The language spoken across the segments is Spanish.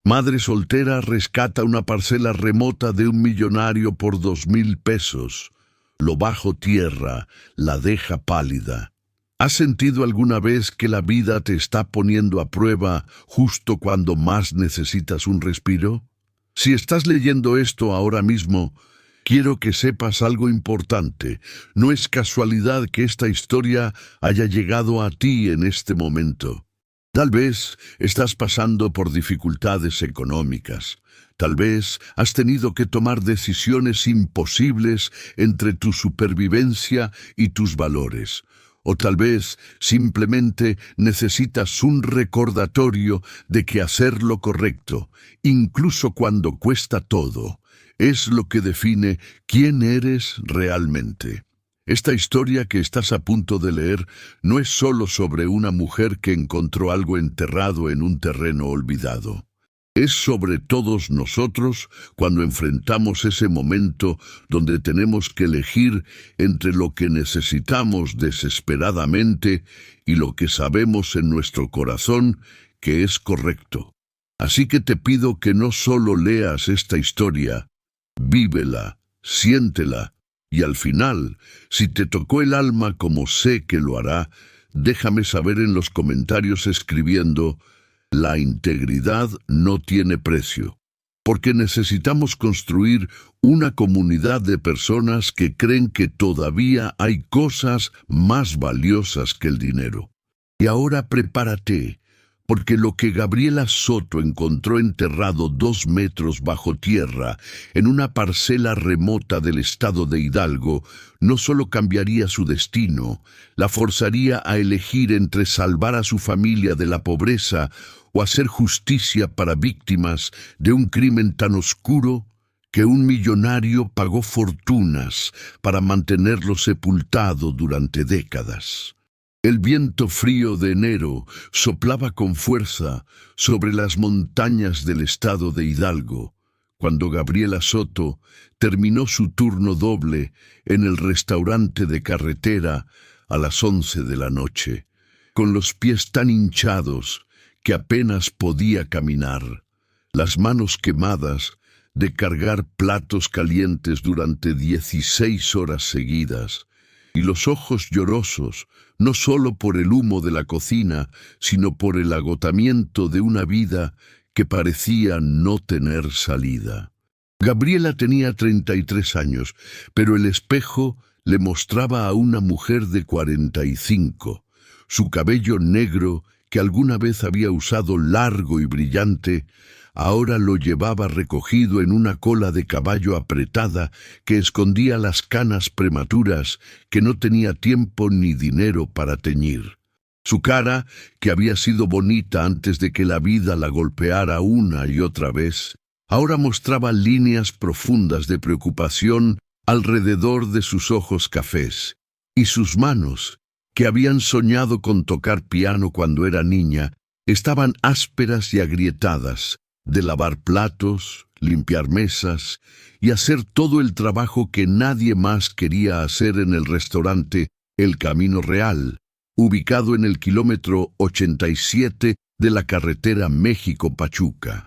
Madre soltera rescata una parcela remota de un millonario por 2.000 pesos. Lo bajo tierra, la deja pálida. ¿Has sentido alguna vez que la vida te está poniendo a prueba justo cuando más necesitas un respiro? Si estás leyendo esto ahora mismo, quiero que sepas algo importante. No es casualidad que esta historia haya llegado a ti en este momento. Tal vez estás pasando por dificultades económicas. Tal vez has tenido que tomar decisiones imposibles entre tu supervivencia y tus valores. O tal vez simplemente necesitas un recordatorio de que hacer lo correcto, incluso cuando cuesta todo, es lo que define quién eres realmente. Esta historia que estás a punto de leer no es solo sobre una mujer que encontró algo enterrado en un terreno olvidado. Es sobre todos nosotros cuando enfrentamos ese momento donde tenemos que elegir entre lo que necesitamos desesperadamente y lo que sabemos en nuestro corazón que es correcto. Así que te pido que no solo leas esta historia, vívela, siéntela, y al final, si te tocó el alma como sé que lo hará, déjame saber en los comentarios escribiendo: la integridad no tiene precio, porque necesitamos construir una comunidad de personas que creen que todavía hay cosas más valiosas que el dinero. Y ahora prepárate, porque lo que Gabriela Soto encontró enterrado 2 metros bajo tierra en una parcela remota del estado de Hidalgo no solo cambiaría su destino, la forzaría a elegir entre salvar a su familia de la pobreza o hacer justicia para víctimas de un crimen tan oscuro que un millonario pagó fortunas para mantenerlo sepultado durante décadas. El viento frío de enero soplaba con fuerza sobre las montañas del estado de Hidalgo, cuando Gabriela Soto terminó su turno doble en el restaurante de carretera a las 11 de la noche, con los pies tan hinchados que apenas podía caminar, las manos quemadas de cargar platos calientes durante 16 horas seguidas, y los ojos llorosos, no solo por el humo de la cocina, sino por el agotamiento de una vida que parecía no tener salida. Gabriela tenía 33 años, pero el espejo le mostraba a una mujer de 45. Su cabello negro, que alguna vez había usado largo y brillante, ahora lo llevaba recogido en una cola de caballo apretada que escondía las canas prematuras que no tenía tiempo ni dinero para teñir. Su cara, que había sido bonita antes de que la vida la golpeara una y otra vez, ahora mostraba líneas profundas de preocupación alrededor de sus ojos cafés, y sus manos, que habían soñado con tocar piano cuando era niña, estaban ásperas y agrietadas, de lavar platos, limpiar mesas y hacer todo el trabajo que nadie más quería hacer en el restaurante El Camino Real, ubicado en el kilómetro 87 de la carretera México-Pachuca.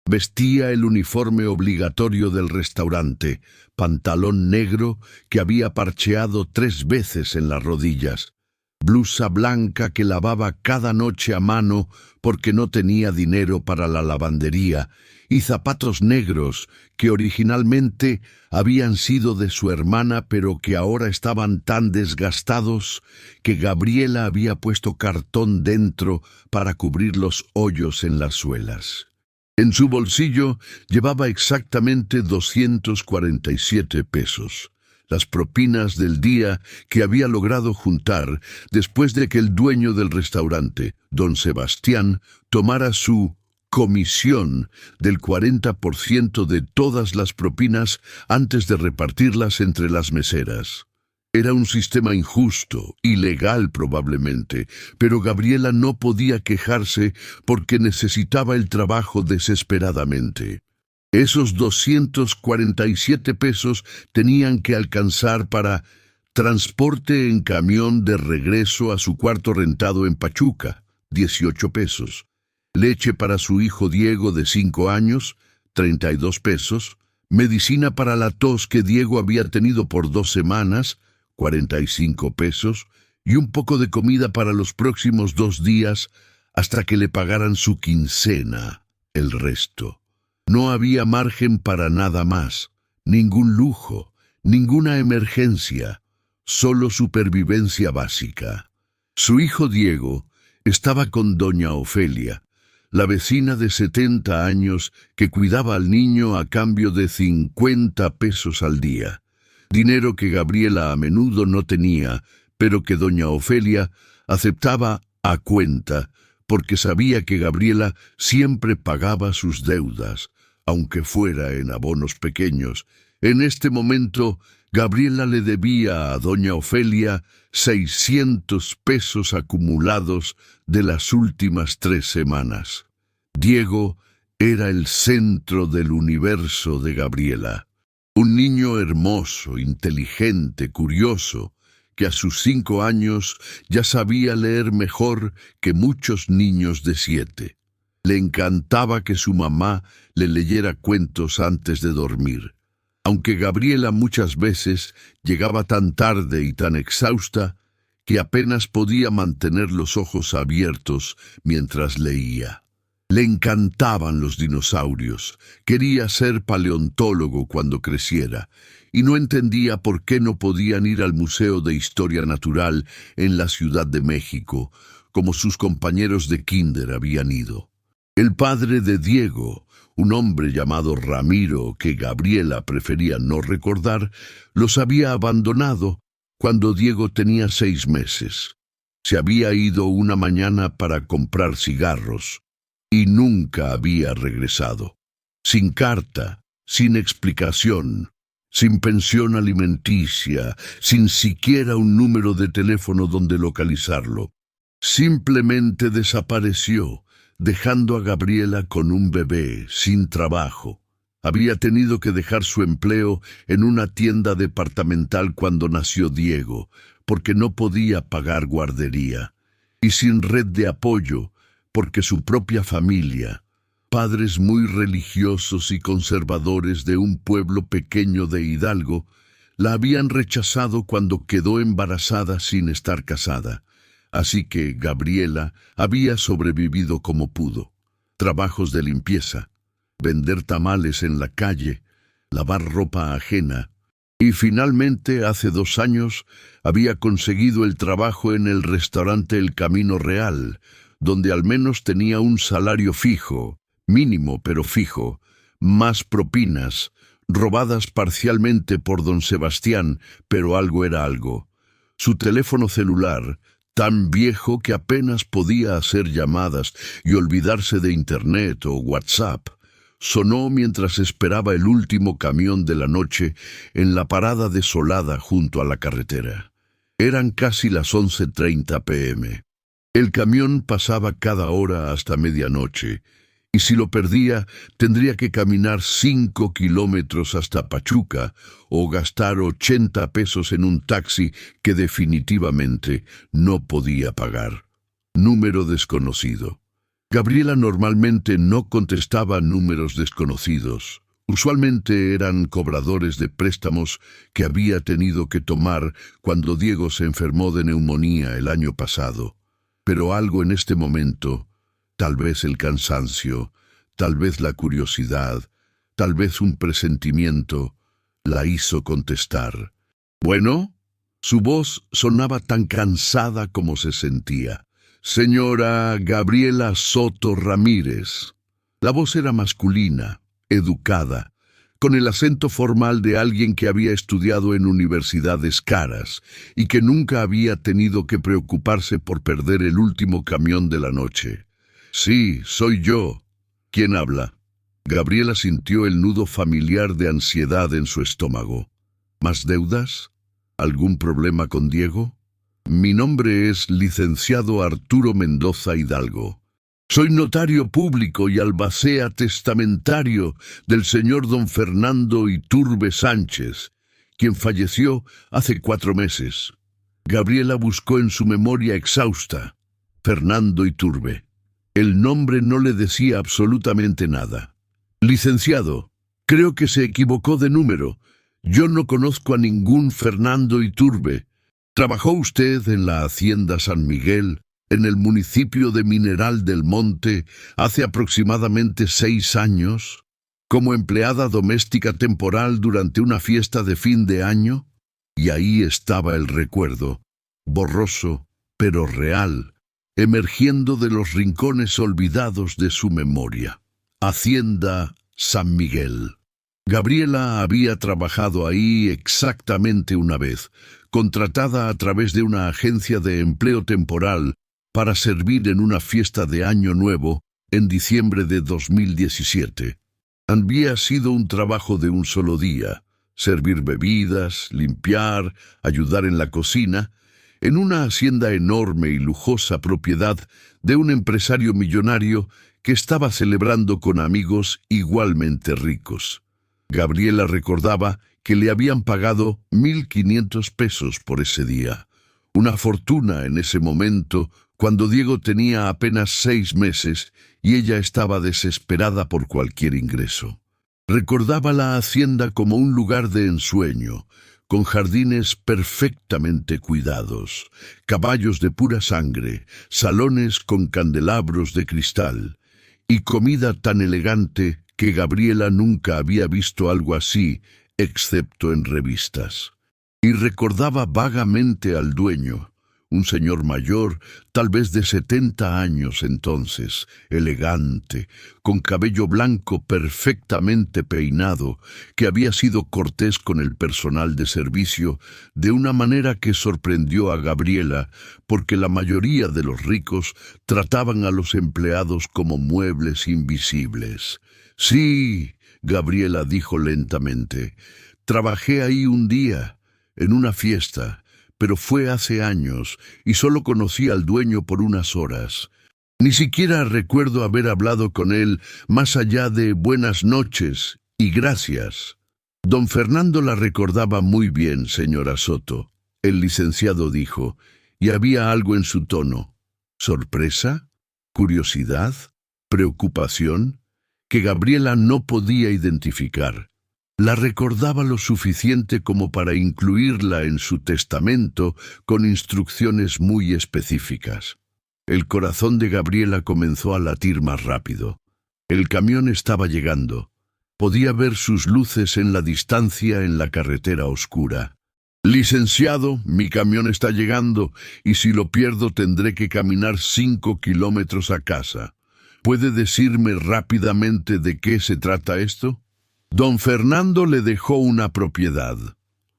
Vestía el uniforme obligatorio del restaurante, pantalón negro que había parcheado 3 veces en las rodillas, blusa blanca que lavaba cada noche a mano porque no tenía dinero para la lavandería, y zapatos negros que originalmente habían sido de su hermana pero que ahora estaban tan desgastados que Gabriela había puesto cartón dentro para cubrir los hoyos en las suelas. En su bolsillo llevaba exactamente 247 pesos. Las propinas del día que había logrado juntar después de que el dueño del restaurante, don Sebastián, tomara su comisión del 40% de todas las propinas antes de repartirlas entre las meseras. Era un sistema injusto, ilegal probablemente, pero Gabriela no podía quejarse porque necesitaba el trabajo desesperadamente. Esos 247 pesos tenían que alcanzar para transporte en camión de regreso a su cuarto rentado en Pachuca, 18 pesos. leche para su hijo Diego de 5 años, 32 pesos, medicina para la tos que Diego había tenido por 2 semanas, 45 pesos, y un poco de comida para los próximos 2 días hasta que le pagaran su quincena, el resto. No había margen para nada más, ningún lujo, ninguna emergencia, solo supervivencia básica. Su hijo Diego estaba con doña Ofelia, la vecina de 70 años que cuidaba al niño a cambio de 50 pesos al día, dinero que Gabriela a menudo no tenía, pero que doña Ofelia aceptaba a cuenta, porque sabía que Gabriela siempre pagaba sus deudas, aunque fuera en abonos pequeños. En este momento, Gabriela le debía a doña Ofelia 600 pesos acumulados de las últimas 3 semanas. Diego era el centro del universo de Gabriela. Un niño hermoso, inteligente, curioso, que a sus 5 años ya sabía leer mejor que muchos niños de 7. Le encantaba que su mamá le leyera cuentos antes de dormir. Aunque Gabriela muchas veces llegaba tan tarde y tan exhausta que apenas podía mantener los ojos abiertos mientras leía. Le encantaban los dinosaurios, quería ser paleontólogo cuando creciera, y no entendía por qué no podían ir al Museo de Historia Natural en la Ciudad de México, como sus compañeros de kinder habían ido. El padre de Diego, un hombre llamado Ramiro que Gabriela prefería no recordar, los había abandonado cuando Diego tenía 6 meses. Se había ido una mañana para comprar cigarros y nunca había regresado. Sin carta, sin explicación, sin pensión alimenticia, sin siquiera un número de teléfono donde localizarlo. Simplemente desapareció, dejando a Gabriela con un bebé, sin trabajo. Había tenido que dejar su empleo en una tienda departamental cuando nació Diego, porque no podía pagar guardería, y sin red de apoyo, porque su propia familia, padres muy religiosos y conservadores de un pueblo pequeño de Hidalgo, la habían rechazado cuando quedó embarazada sin estar casada. Así que Gabriela había sobrevivido como pudo. Trabajos de limpieza, vender tamales en la calle, lavar ropa ajena, y finalmente, hace 2 años, había conseguido el trabajo en el restaurante El Camino Real, donde al menos tenía un salario fijo, mínimo pero fijo, más propinas, robadas parcialmente por don Sebastián, pero algo era algo. Su teléfono celular, tan viejo que apenas podía hacer llamadas y olvidarse de Internet o WhatsApp, sonó mientras esperaba el último camión de la noche en la parada desolada junto a la carretera. Eran casi las 11:30 p.m. El camión pasaba cada hora hasta medianoche, y si lo perdía, tendría que caminar 5 kilómetros hasta Pachuca o gastar 80 pesos en un taxi que definitivamente no podía pagar. Número desconocido. Gabriela normalmente no contestaba números desconocidos. Usualmente eran cobradores de préstamos que había tenido que tomar cuando Diego se enfermó de neumonía el año pasado. Pero algo en este momento, tal vez el cansancio, tal vez la curiosidad, tal vez un presentimiento, la hizo contestar. «¿Bueno?» Su voz sonaba tan cansada como se sentía. «Señora Gabriela Soto Ramírez». La voz era masculina, educada, con el acento formal de alguien que había estudiado en universidades caras y que nunca había tenido que preocuparse por perder el último camión de la noche. «Sí, soy yo». «¿Quién habla?» Gabriela sintió el nudo familiar de ansiedad en su estómago. ¿Más deudas? ¿Algún problema con Diego? «Mi nombre es licenciado Arturo Mendoza Hidalgo. Soy notario público y albacea testamentario del señor don Fernando Iturbe Sánchez, quien falleció hace 4 meses. Gabriela buscó en su memoria exhausta. Fernando Iturbe. El nombre no le decía absolutamente nada. Licenciado, creo que se equivocó de número. Yo no conozco a ningún Fernando Iturbe. ¿Trabajó usted en la Hacienda San Miguel, en el municipio de Mineral del Monte, hace aproximadamente 6 años, como empleada doméstica temporal durante una fiesta de fin de año? Y ahí estaba el recuerdo, borroso, pero real, emergiendo de los rincones olvidados de su memoria. Hacienda San Miguel. Gabriela había trabajado ahí exactamente una vez, contratada a través de una agencia de empleo temporal para servir en una fiesta de Año Nuevo en diciembre de 2017. Había sido un trabajo de un solo día, servir bebidas, limpiar, ayudar en la cocina, en una hacienda enorme y lujosa propiedad de un empresario millonario que estaba celebrando con amigos igualmente ricos. Gabriela recordaba que le habían pagado 1.500 pesos por ese día, una fortuna en ese momento cuando Diego tenía apenas 6 meses y ella estaba desesperada por cualquier ingreso. Recordaba la hacienda como un lugar de ensueño, con jardines perfectamente cuidados, caballos de pura sangre, salones con candelabros de cristal y comida tan elegante que Gabriela nunca había visto algo así, excepto en revistas. Y recordaba vagamente al dueño, un señor mayor, tal vez de 70 años entonces, elegante, con cabello blanco perfectamente peinado, que había sido cortés con el personal de servicio de una manera que sorprendió a Gabriela, porque la mayoría de los ricos trataban a los empleados como muebles invisibles. Sí, Gabriela dijo lentamente, trabajé ahí un día, en una fiesta, pero fue hace años y solo conocí al dueño por unas horas. Ni siquiera recuerdo haber hablado con él más allá de buenas noches y gracias. Don Fernando la recordaba muy bien, señora Soto, el licenciado dijo, y había algo en su tono. ¿Sorpresa? ¿Curiosidad? ¿Preocupación? Que Gabriela no podía identificar. La recordaba lo suficiente como para incluirla en su testamento con instrucciones muy específicas. El corazón de Gabriela comenzó a latir más rápido. El camión estaba llegando. Podía ver sus luces en la distancia en la carretera oscura. Licenciado, mi camión está llegando y si lo pierdo tendré que caminar 5 kilómetros a casa. ¿Puede decirme rápidamente de qué se trata esto? Don Fernando le dejó una propiedad,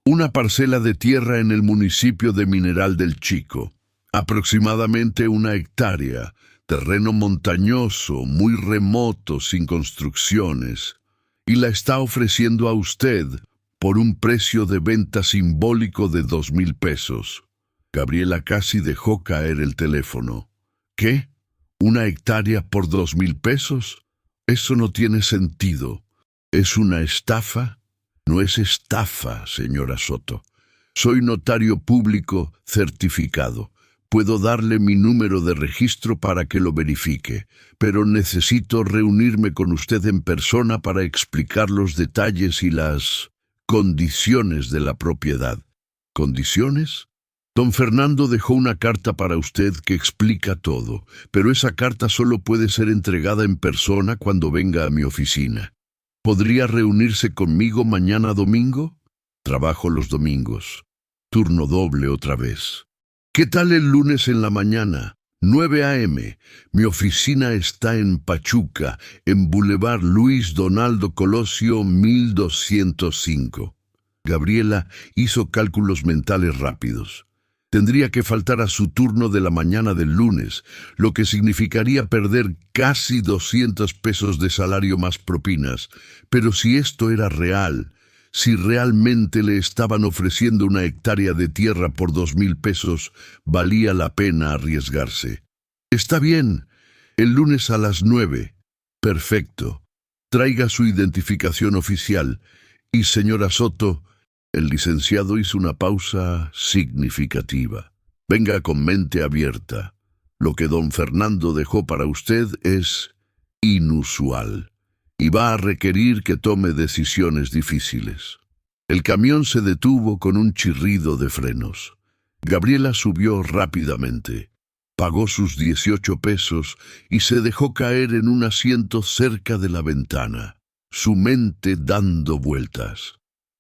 una parcela de tierra en el municipio de Mineral del Chico, aproximadamente 1 hectárea, terreno montañoso, muy remoto, sin construcciones, y la está ofreciendo a usted por un precio de venta simbólico de 2,000 pesos. Gabriela casi dejó caer el teléfono. ¿Qué? ¿1 hectárea por 2,000 pesos? Eso no tiene sentido. ¿Es una estafa? No es estafa, señora Soto. Soy notario público certificado. Puedo darle mi número de registro para que lo verifique, pero necesito reunirme con usted en persona para explicar los detalles y las condiciones de la propiedad. ¿Condiciones? Don Fernando dejó una carta para usted que explica todo, pero esa carta solo puede ser entregada en persona cuando venga a mi oficina. ¿Podría reunirse conmigo mañana domingo? Trabajo los domingos. Turno doble otra vez. ¿Qué tal el lunes en la mañana? 9 a.m. Mi oficina está en Pachuca, en Boulevard Luis Donaldo Colosio 1205. Gabriela hizo cálculos mentales rápidos. Tendría que faltar a su turno de la mañana del lunes, lo que significaría perder casi 200 pesos de salario más propinas. Pero si esto era real, si realmente le estaban ofreciendo 1 hectárea de tierra por 2,000 pesos, valía la pena arriesgarse. Está bien, el lunes a las 9. Perfecto. Traiga su identificación oficial. Y señora Soto, el licenciado hizo una pausa significativa. Venga con mente abierta. Lo que don Fernando dejó para usted es inusual y va a requerir que tome decisiones difíciles. El camión se detuvo con un chirrido de frenos. Gabriela subió rápidamente. Pagó sus 18 pesos y se dejó caer en un asiento cerca de la ventana, su mente dando vueltas.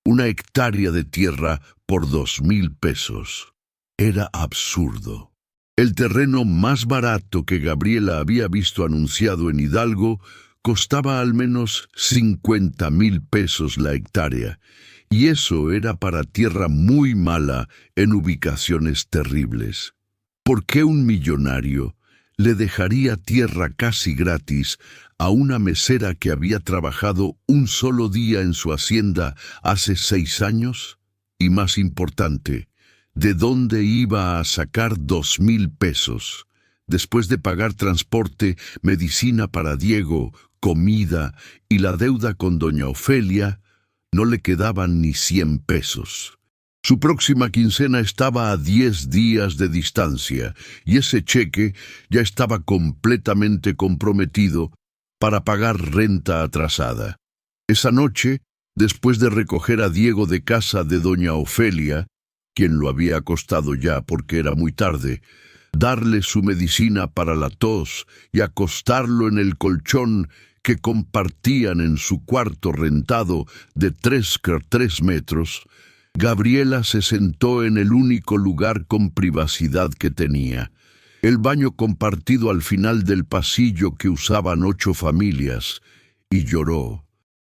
1 hectárea de tierra por 2.000 pesos. Era absurdo. El terreno más barato que Gabriela había visto anunciado en Hidalgo costaba al menos 50.000 pesos la hectárea, y eso era para tierra muy mala en ubicaciones terribles. ¿Por qué un millonario le dejaría tierra casi gratis a una mesera que había trabajado un solo día en su hacienda hace 6 años? Y más importante, ¿de dónde iba a sacar 2.000 pesos? Después de pagar transporte, medicina para Diego, comida y la deuda con doña Ofelia, no le quedaban ni 100 pesos. Su próxima quincena estaba a 10 días de distancia y ese cheque ya estaba completamente comprometido para pagar renta atrasada. Esa noche, después de recoger a Diego de casa de doña Ofelia, quien lo había acostado ya porque era muy tarde, darle su medicina para la tos y acostarlo en el colchón que compartían en su cuarto rentado de 3 x 3 metros, Gabriela se sentó en el único lugar con privacidad que tenía, el baño compartido al final del pasillo que usaban 8 familias, y lloró.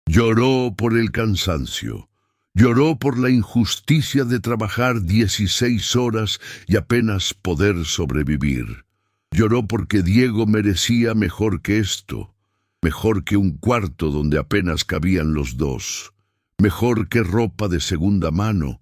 Lloró por el cansancio. Lloró por la injusticia de trabajar 16 horas y apenas poder sobrevivir. Lloró porque Diego merecía mejor que esto, mejor que un cuarto donde apenas cabían los dos. Mejor que ropa de segunda mano,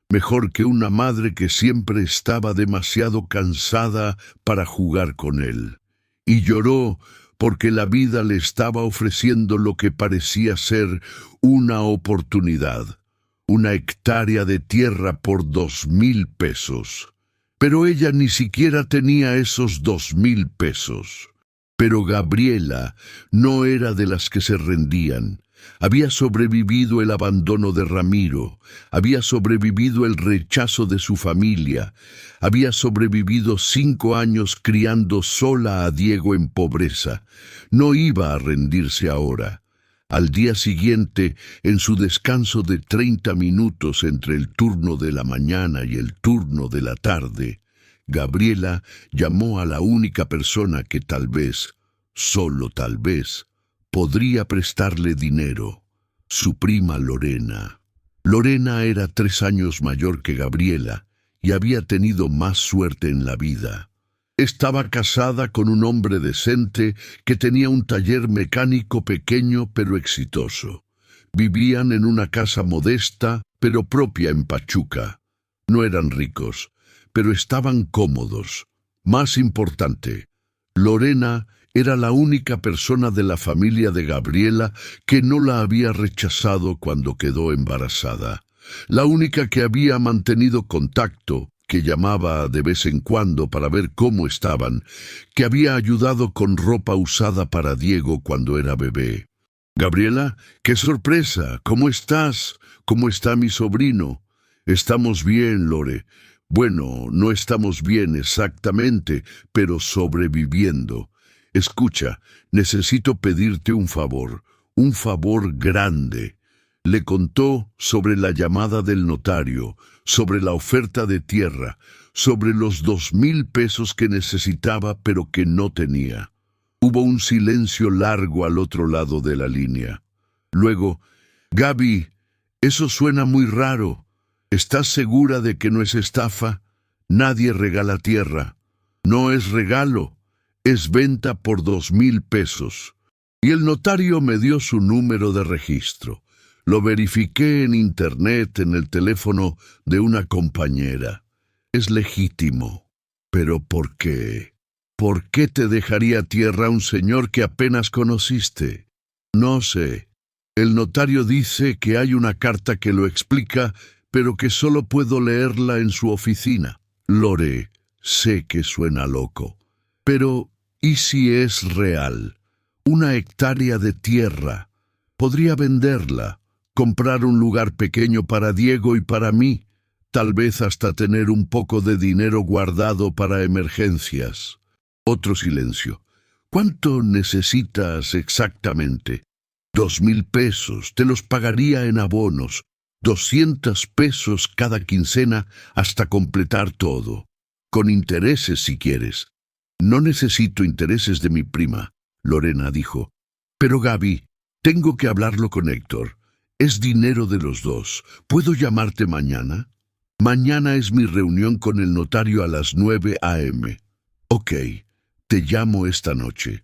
mejor que una madre que siempre estaba demasiado cansada para jugar con él. Y lloró porque la vida le estaba ofreciendo lo que parecía ser una oportunidad, 1 hectárea de tierra por 2.000 pesos. Pero ella ni siquiera tenía esos 2.000 pesos. Pero Gabriela no era de las que se rendían. Había sobrevivido el abandono de Ramiro, había sobrevivido el rechazo de su familia, había sobrevivido 5 años criando sola a Diego en pobreza. No iba a rendirse ahora. Al día siguiente, en su descanso de 30 minutos entre el turno de la mañana y el turno de la tarde, Gabriela llamó a la única persona que tal vez, solo tal vez, podría prestarle dinero, su prima Lorena. Lorena era 3 años mayor que Gabriela y había tenido más suerte en la vida. Estaba casada con un hombre decente que tenía un taller mecánico pequeño pero exitoso. Vivían en una casa modesta pero propia en Pachuca. No eran ricos, pero estaban cómodos. Más importante, Lorena era la única persona de la familia de Gabriela que no la había rechazado cuando quedó embarazada. La única que había mantenido contacto, que llamaba de vez en cuando para ver cómo estaban, que había ayudado con ropa usada para Diego cuando era bebé. «Gabriela, qué sorpresa, ¿cómo estás? ¿Cómo está mi sobrino?» «Estamos bien, Lore. Bueno, no estamos bien exactamente, pero sobreviviendo. Escucha, necesito pedirte un favor grande». Le contó sobre la llamada del notario, sobre la oferta de tierra, sobre los 2.000 pesos que necesitaba pero que no tenía. Hubo un silencio largo al otro lado de la línea. Luego, «Gaby, eso suena muy raro. ¿Estás segura de que no es estafa? Nadie regala tierra. No es regalo. Es venta por 2.000 pesos. Y el notario me dio su número de registro. Lo verifiqué en internet en el teléfono de una compañera. Es legítimo. ¿Pero por qué? ¿Por qué te dejaría tierra un señor que apenas conociste? No sé. El notario dice que hay una carta que lo explica, pero que solo puedo leerla en su oficina. Lore, sé que suena loco. Pero, ¿y si es real? Una hectárea de tierra. Podría venderla, comprar un lugar pequeño para Diego y para mí, tal vez hasta tener un poco de dinero guardado para emergencias. Otro silencio. ¿Cuánto necesitas exactamente? 2,000 pesos. Te los pagaría en abonos. 200 pesos cada quincena hasta completar todo. Con intereses si quieres. No necesito intereses de mi prima, Lorena dijo. Pero Gaby, tengo que hablarlo con Héctor. Es dinero de los dos. ¿Puedo llamarte mañana? Mañana es mi reunión con el notario a las 9 a.m. Ok, te llamo esta noche.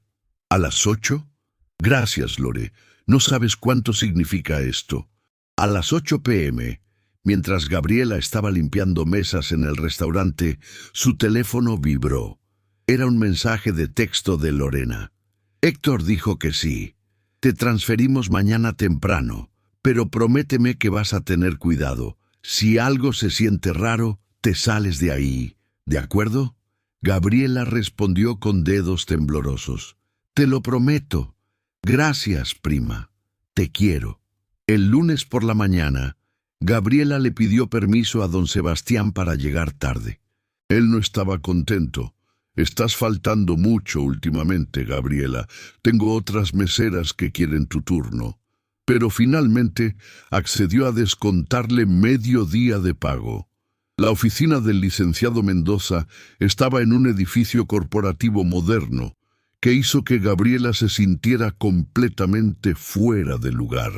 ¿A las 8? Gracias, Lore. No sabes cuánto significa esto. A las 8 p.m., mientras Gabriela estaba limpiando mesas en el restaurante, su teléfono vibró. Era un mensaje de texto de Lorena. Héctor dijo que sí. Te transferimos mañana temprano, pero prométeme que vas a tener cuidado. Si algo se siente raro, te sales de ahí. ¿De acuerdo? Gabriela respondió con dedos temblorosos. Te lo prometo. Gracias, prima. Te quiero. El lunes por la mañana, Gabriela le pidió permiso a don Sebastián para llegar tarde. Él no estaba contento. Estás faltando mucho últimamente, Gabriela. Tengo otras meseras que quieren tu turno. Pero finalmente accedió a descontarle medio día de pago. La oficina del licenciado Mendoza estaba en un edificio corporativo moderno, que hizo que Gabriela se sintiera completamente fuera de lugar.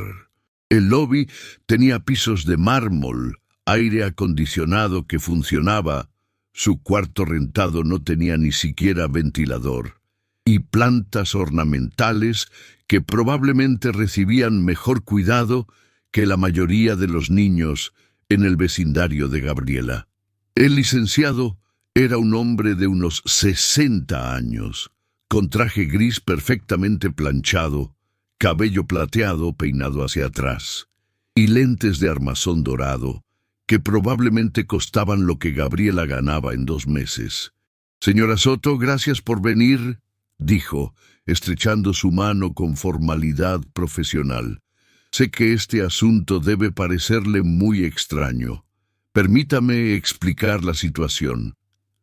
El lobby tenía pisos de mármol, aire acondicionado que funcionaba, su cuarto rentado no tenía ni siquiera ventilador, y plantas ornamentales que probablemente recibían mejor cuidado que la mayoría de los niños en el vecindario de Gabriela. El licenciado era un hombre de unos 60 años, con traje gris perfectamente planchado, cabello plateado peinado hacia atrás, y lentes de armazón dorado, que probablemente costaban lo que Gabriela ganaba en 2 meses. «Señora Soto, gracias por venir», dijo, estrechando su mano con formalidad profesional. «Sé que este asunto debe parecerle muy extraño. Permítame explicar la situación».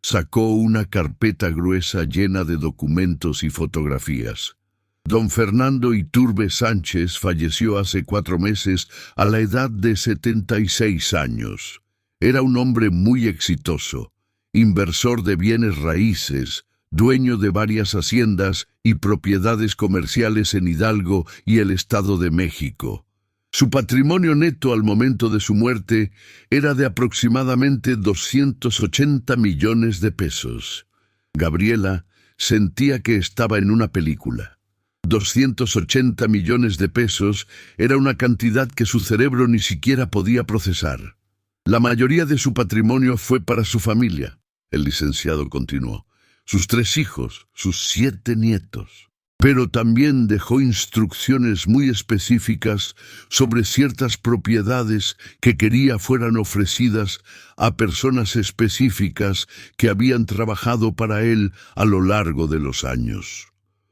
Sacó una carpeta gruesa llena de documentos y fotografías. Don Fernando Iturbe Sánchez falleció hace 4 meses a la edad de 76 años. Era un hombre muy exitoso, inversor de bienes raíces, dueño de varias haciendas y propiedades comerciales en Hidalgo y el Estado de México. Su patrimonio neto al momento de su muerte era de aproximadamente 280 millones de pesos. Gabriela sentía que estaba en una película. 280 millones de pesos era una cantidad que su cerebro ni siquiera podía procesar. La mayoría de su patrimonio fue para su familia, el licenciado continuó, sus 3 hijos, sus 7 nietos. Pero también dejó instrucciones muy específicas sobre ciertas propiedades que quería fueran ofrecidas a personas específicas que habían trabajado para él a lo largo de los años.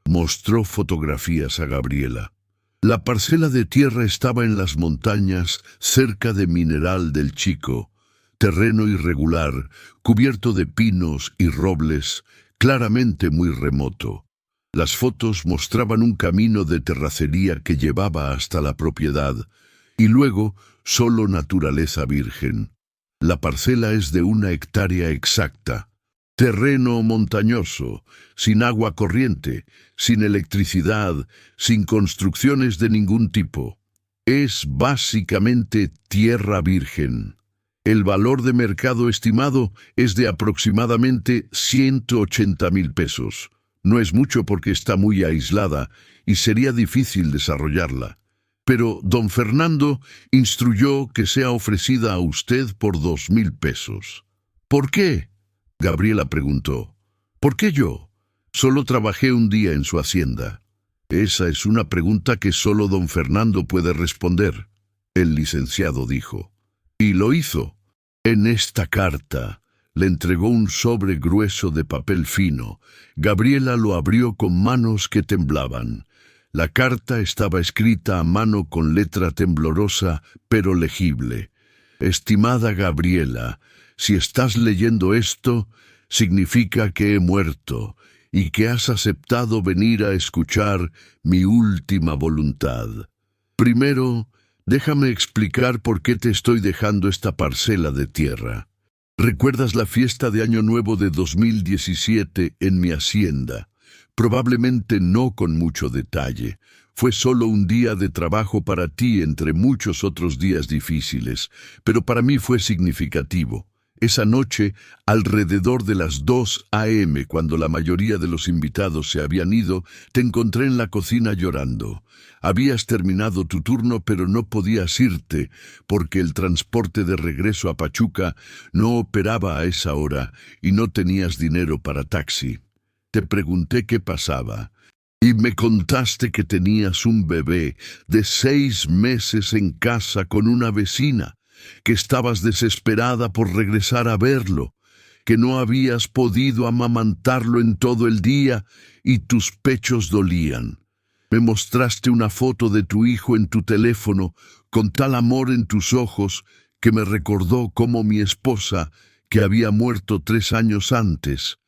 Mostró fotografías a Gabriela. La parcela de tierra estaba en las montañas, cerca de Mineral del Chico, terreno irregular, cubierto de pinos y robles, claramente muy remoto. Las fotos mostraban un camino de terracería que llevaba hasta la propiedad, y luego solo naturaleza virgen. La parcela es de 1 hectárea exacta. Terreno montañoso, sin agua corriente, sin electricidad, sin construcciones de ningún tipo. Es básicamente tierra virgen. El valor de mercado estimado es de aproximadamente 180,000 pesos. No es mucho porque está muy aislada y sería difícil desarrollarla. Pero don Fernando instruyó que sea ofrecida a usted por 2,000 pesos. ¿Por qué?, Gabriela preguntó. ¿Por qué yo? Solo trabajé un día en su hacienda. Esa es una pregunta que solo don Fernando puede responder, el licenciado dijo. Y lo hizo. En esta carta, Le entregó un sobre grueso de papel fino. Gabriela lo abrió con manos que temblaban. La carta estaba escrita a mano con letra temblorosa, pero legible. Estimada Gabriela, si estás leyendo esto, significa que he muerto y que has aceptado venir a escuchar mi última voluntad. Primero, déjame explicar por qué te estoy dejando esta parcela de tierra. ¿Recuerdas la fiesta de Año Nuevo de 2017 en mi hacienda? Probablemente no con mucho detalle. Fue solo un día de trabajo para ti entre muchos otros días difíciles, pero para mí fue significativo. Esa noche, alrededor de las 2 a.m., cuando la mayoría de los invitados se habían ido, te encontré en la cocina llorando. Habías terminado tu turno, pero no podías irte, porque el transporte de regreso a Pachuca no operaba a esa hora y no tenías dinero para taxi. Te pregunté qué pasaba, y me contaste que tenías un bebé de 6 meses en casa con una vecina, que estabas desesperada por regresar a verlo, que no habías podido amamantarlo en todo el día y tus pechos dolían. Me mostraste una foto de tu hijo en tu teléfono con tal amor en tus ojos que me recordó cómo mi esposa, que había muerto 3 años antes,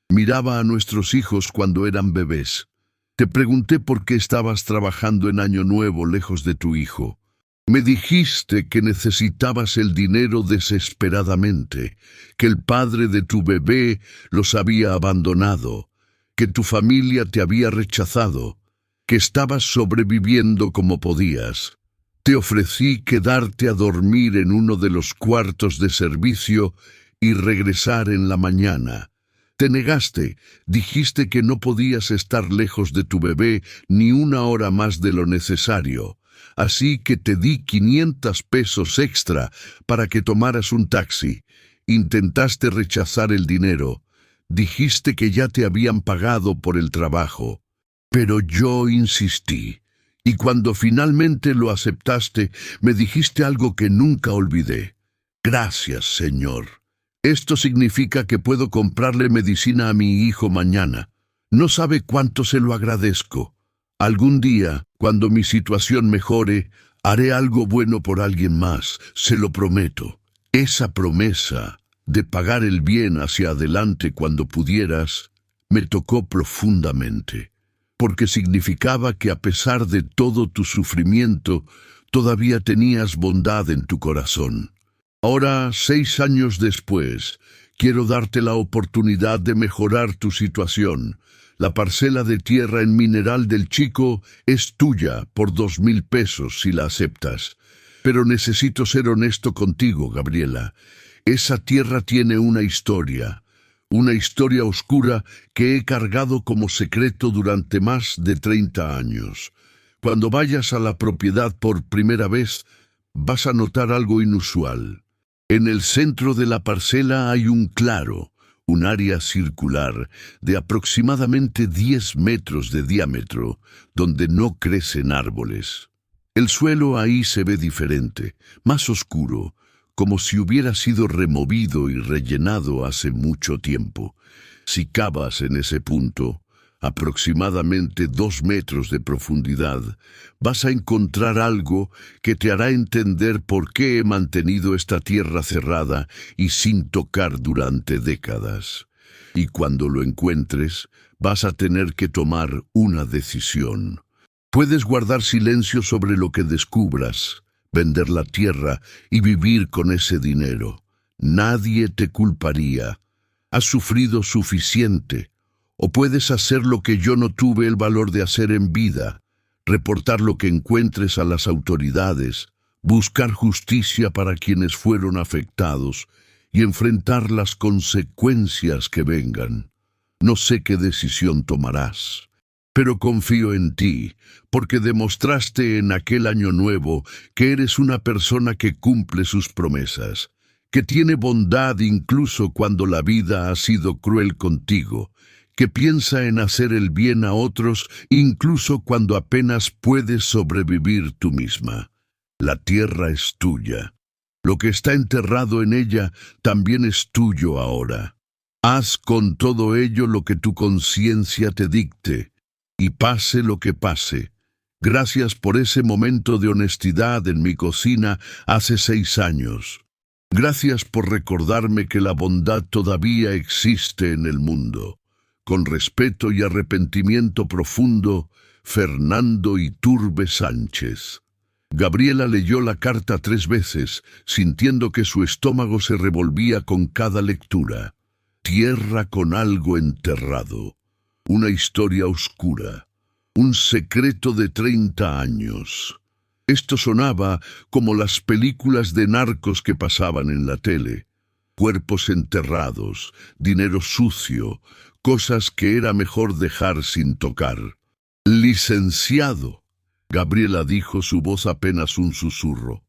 miraba a nuestros hijos cuando eran bebés. Te pregunté por qué estabas trabajando en Año Nuevo lejos de tu hijo. Me dijiste que necesitabas el dinero desesperadamente, que el padre de tu bebé los había abandonado, que tu familia te había rechazado, que estabas sobreviviendo como podías. Te ofrecí quedarte a dormir en uno de los cuartos de servicio y regresar en la mañana. Te negaste, dijiste que no podías estar lejos de tu bebé ni una hora más de lo necesario. Así que te di 500 pesos extra para que tomaras un taxi. Intentaste rechazar el dinero. Dijiste que ya te habían pagado por el trabajo. Pero yo insistí. Y cuando finalmente lo aceptaste, me dijiste algo que nunca olvidé. Gracias, Señor. Esto significa que puedo comprarle medicina a mi hijo mañana. No sabe cuánto se lo agradezco. Algún día, cuando mi situación mejore, haré algo bueno por alguien más, se lo prometo. Esa promesa de pagar el bien hacia adelante cuando pudieras, me tocó profundamente, porque significaba que a pesar de todo tu sufrimiento, todavía tenías bondad en tu corazón. Ahora, 6 años después, quiero darte la oportunidad de mejorar tu situación. La parcela de tierra en Mineral del Chico es tuya por 2,000 pesos si la aceptas. Pero necesito ser honesto contigo, Gabriela. Esa tierra tiene una historia oscura que he cargado como secreto durante más de 30 años. Cuando vayas a la propiedad por primera vez, vas a notar algo inusual. En el centro de la parcela hay un claro, un área circular de aproximadamente 10 metros de diámetro, donde no crecen árboles. El suelo ahí se ve diferente, más oscuro, como si hubiera sido removido y rellenado hace mucho tiempo. Si cavas en ese punto, aproximadamente 2 metros de profundidad, vas a encontrar algo que te hará entender por qué he mantenido esta tierra cerrada y sin tocar durante décadas. Y cuando lo encuentres, vas a tener que tomar una decisión. Puedes guardar silencio sobre lo que descubras, vender la tierra y vivir con ese dinero. Nadie te culparía. Has sufrido suficiente. O puedes hacer lo que yo no tuve el valor de hacer en vida, reportar lo que encuentres a las autoridades, buscar justicia para quienes fueron afectados y enfrentar las consecuencias que vengan. No sé qué decisión tomarás, pero confío en ti, porque demostraste en aquel Año Nuevo que eres una persona que cumple sus promesas, que tiene bondad incluso cuando la vida ha sido cruel contigo, que piensa en hacer el bien a otros incluso cuando apenas puedes sobrevivir tú misma. La tierra es tuya. Lo que está enterrado en ella también es tuyo ahora. Haz con todo ello lo que tu conciencia te dicte, y pase lo que pase. Gracias por ese momento de honestidad en mi cocina hace 6 años. Gracias por recordarme que la bondad todavía existe en el mundo. Con respeto y arrepentimiento profundo, Fernando Iturbe Sánchez. Gabriela leyó la carta 3 veces, sintiendo que su estómago se revolvía con cada lectura. Tierra con algo enterrado. Una historia oscura. Un secreto de 30 años. Esto sonaba como las películas de narcos que pasaban en la tele. Cuerpos enterrados, dinero sucio, cosas que era mejor dejar sin tocar. Licenciado, Gabriela dijo, su voz apenas un susurro.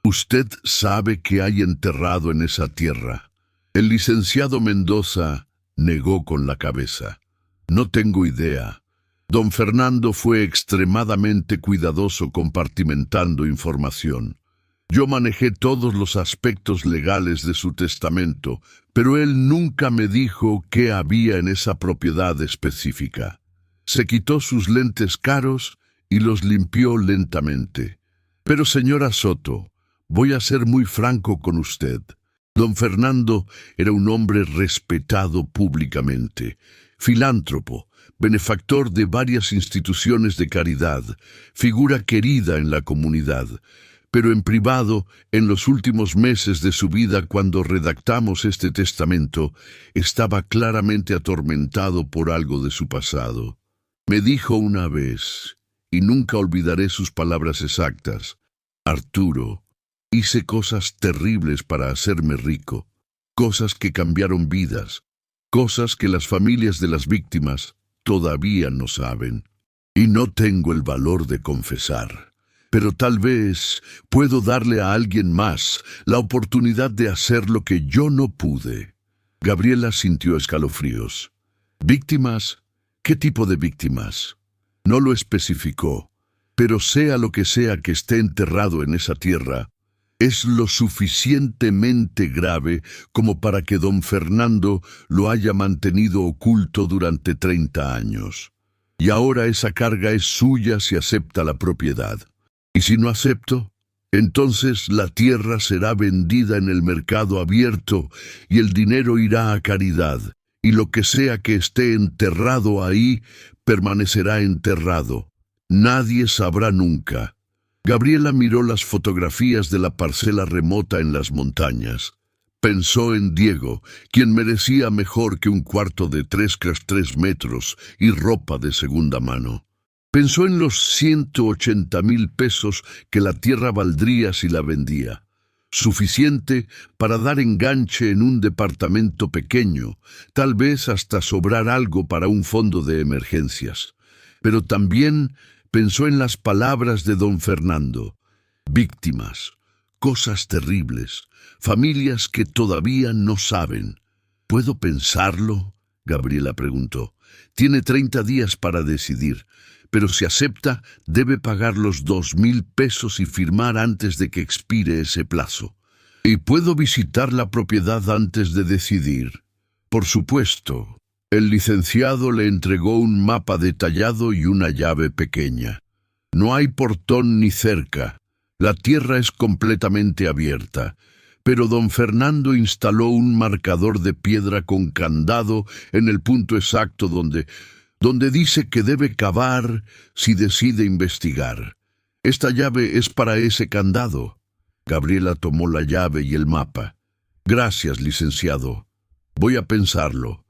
Usted sabe qué hay enterrado en esa tierra. El licenciado Mendoza negó con la cabeza. No tengo idea. Don Fernando fue extremadamente cuidadoso compartimentando información. Yo manejé todos los aspectos legales de su testamento, pero él nunca me dijo qué había en esa propiedad específica. Se quitó sus lentes caros y los limpió lentamente. Pero señora Soto, voy a ser muy franco con usted. Don Fernando era un hombre respetado públicamente, filántropo, benefactor de varias instituciones de caridad, figura querida en la comunidad, pero en privado, en los últimos meses de su vida cuando redactamos este testamento, estaba claramente atormentado por algo de su pasado. Me dijo una vez, y nunca olvidaré sus palabras exactas: Arturo, hice cosas terribles para hacerme rico, cosas que cambiaron vidas, cosas que las familias de las víctimas todavía no saben, y no tengo el valor de confesar. Pero tal vez puedo darle a alguien más la oportunidad de hacer lo que yo no pude. Gabriela sintió escalofríos. ¿Víctimas? ¿Qué tipo de víctimas? No lo especificó, pero sea lo que sea que esté enterrado en esa tierra, es lo suficientemente grave como para que don Fernando lo haya mantenido oculto durante 30 años. Y ahora esa carga es suya si acepta la propiedad. Y si no acepto, entonces la tierra será vendida en el mercado abierto y el dinero irá a caridad, y lo que sea que esté enterrado ahí permanecerá enterrado. Nadie sabrá nunca. Gabriela miró las fotografías de la parcela remota en las montañas. Pensó en Diego, quien merecía mejor que un cuarto de 3x3 metros y ropa de segunda mano. Pensó en los 180,000 pesos que la tierra valdría si la vendía. Suficiente para dar enganche en un departamento pequeño, tal vez hasta sobrar algo para un fondo de emergencias. Pero también pensó en las palabras de don Fernando. Víctimas, cosas terribles, familias que todavía no saben. ¿Puedo pensarlo?, Gabriela preguntó. Tiene 30 días para decidir, pero si acepta, debe pagar los 2,000 pesos y firmar antes de que expire ese plazo. ¿Y puedo visitar la propiedad antes de decidir? Por supuesto. El licenciado le entregó un mapa detallado y una llave pequeña. No hay portón ni cerca. La tierra es completamente abierta. Pero don Fernando instaló un marcador de piedra con candado en el punto exacto donde dice que debe cavar si decide investigar. Esta llave es para ese candado. Gabriela tomó la llave y el mapa. Gracias, licenciado. Voy a pensarlo.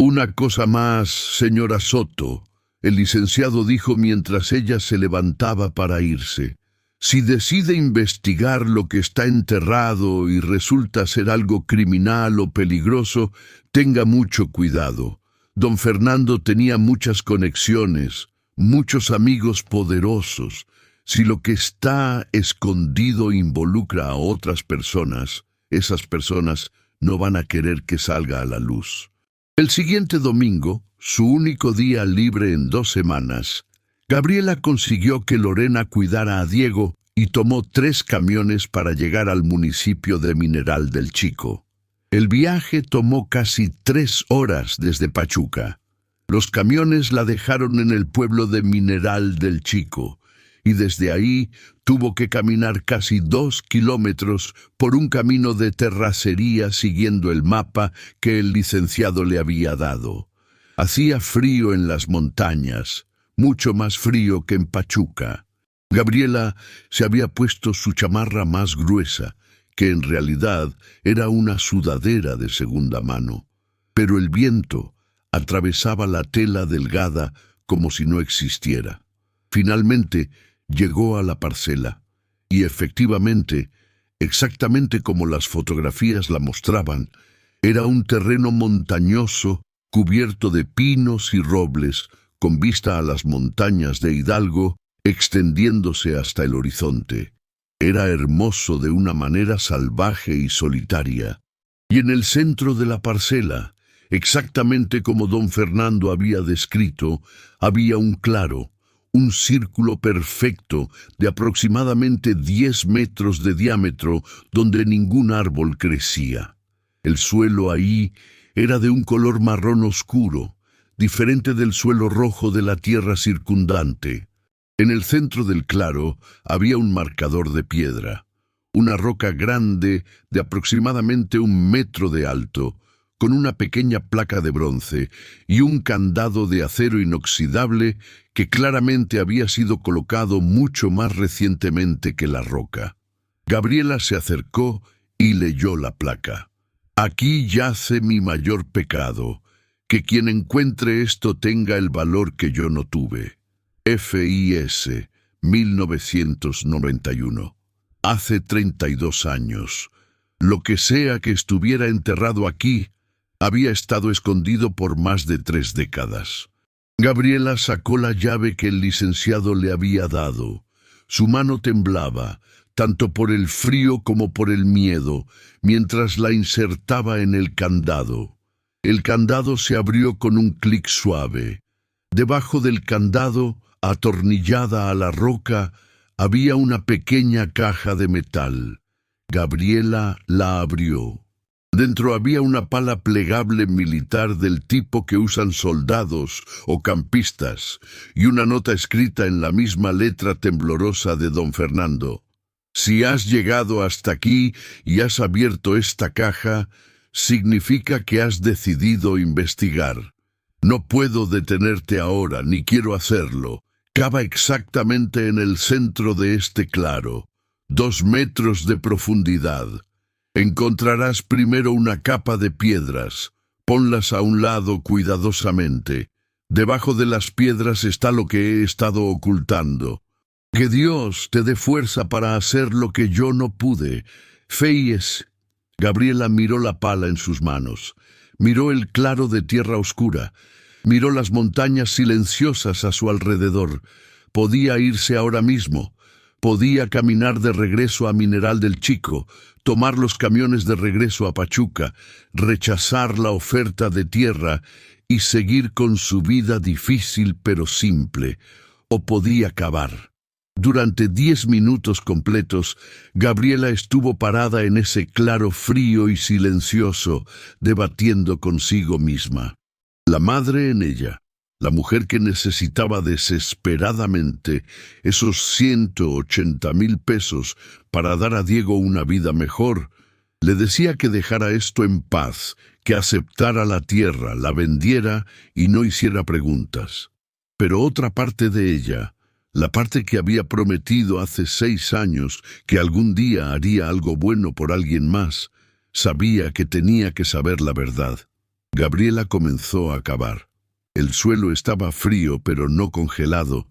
Una cosa más, señora Soto, el licenciado dijo mientras ella se levantaba para irse. Si decide investigar lo que está enterrado y resulta ser algo criminal o peligroso, tenga mucho cuidado. Don Fernando tenía muchas conexiones, muchos amigos poderosos. Si lo que está escondido involucra a otras personas, esas personas no van a querer que salga a la luz. El siguiente domingo, su único día libre en 2 semanas, Gabriela consiguió que Lorena cuidara a Diego y tomó 3 camiones para llegar al municipio de Mineral del Chico. El viaje tomó casi 3 horas desde Pachuca. Los camiones la dejaron en el pueblo de Mineral del Chico, y desde ahí tuvo que caminar casi 2 kilómetros por un camino de terracería siguiendo el mapa que el licenciado le había dado. Hacía frío en las montañas, mucho más frío que en Pachuca. Gabriela se había puesto su chamarra más gruesa, que en realidad era una sudadera de segunda mano, pero el viento atravesaba la tela delgada como si no existiera. Finalmente llegó a la parcela, y efectivamente, exactamente como las fotografías la mostraban, era un terreno montañoso cubierto de pinos y robles, con vista a las montañas de Hidalgo, extendiéndose hasta el horizonte. Era hermoso de una manera salvaje y solitaria. Y en el centro de la parcela, exactamente como don Fernando había descrito, había un claro, un círculo perfecto de aproximadamente 10 metros de diámetro donde ningún árbol crecía. El suelo ahí era de un color marrón oscuro, diferente del suelo rojo de la tierra circundante. En el centro del claro había un marcador de piedra, una roca grande de aproximadamente 1 metro de alto, con una pequeña placa de bronce y un candado de acero inoxidable que claramente había sido colocado mucho más recientemente que la roca. Gabriela se acercó y leyó la placa. Aquí yace mi mayor pecado, que quien encuentre esto tenga el valor que yo no tuve. FIS, 1991. Hace 32 años. Lo que sea que estuviera enterrado aquí, había estado escondido por más de 3 décadas. Gabriela sacó la llave que el licenciado le había dado. Su mano temblaba, tanto por el frío como por el miedo, mientras la insertaba en el candado. El candado se abrió con un clic suave. Debajo del candado, atornillada a la roca, había una pequeña caja de metal. Gabriela la abrió. Dentro había una pala plegable militar del tipo que usan soldados o campistas y una nota escrita en la misma letra temblorosa de don Fernando. Si has llegado hasta aquí y has abierto esta caja, significa que has decidido investigar. No puedo detenerte ahora, ni quiero hacerlo. Cava exactamente en el centro de este claro, 2 metros de profundidad. Encontrarás primero una capa de piedras. Ponlas a un lado cuidadosamente. Debajo de las piedras está lo que he estado ocultando. Que Dios te dé fuerza para hacer lo que yo no pude. Feyes. Gabriela miró la pala en sus manos. Miró el claro de tierra oscura. Miró las montañas silenciosas a su alrededor. Podía irse ahora mismo. Podía caminar de regreso a Mineral del Chico, tomar los camiones de regreso a Pachuca, rechazar la oferta de tierra y seguir con su vida difícil pero simple. O podía cavar. Durante 10 minutos completos, Gabriela estuvo parada en ese claro frío y silencioso, debatiendo consigo misma. La madre en ella, la mujer que necesitaba desesperadamente esos 180,000 pesos para dar a Diego una vida mejor, le decía que dejara esto en paz, que aceptara la tierra, la vendiera y no hiciera preguntas. Pero otra parte de ella, la parte que había prometido hace 6 años que algún día haría algo bueno por alguien más, sabía que tenía que saber la verdad. Gabriela comenzó a cavar. El suelo estaba frío pero no congelado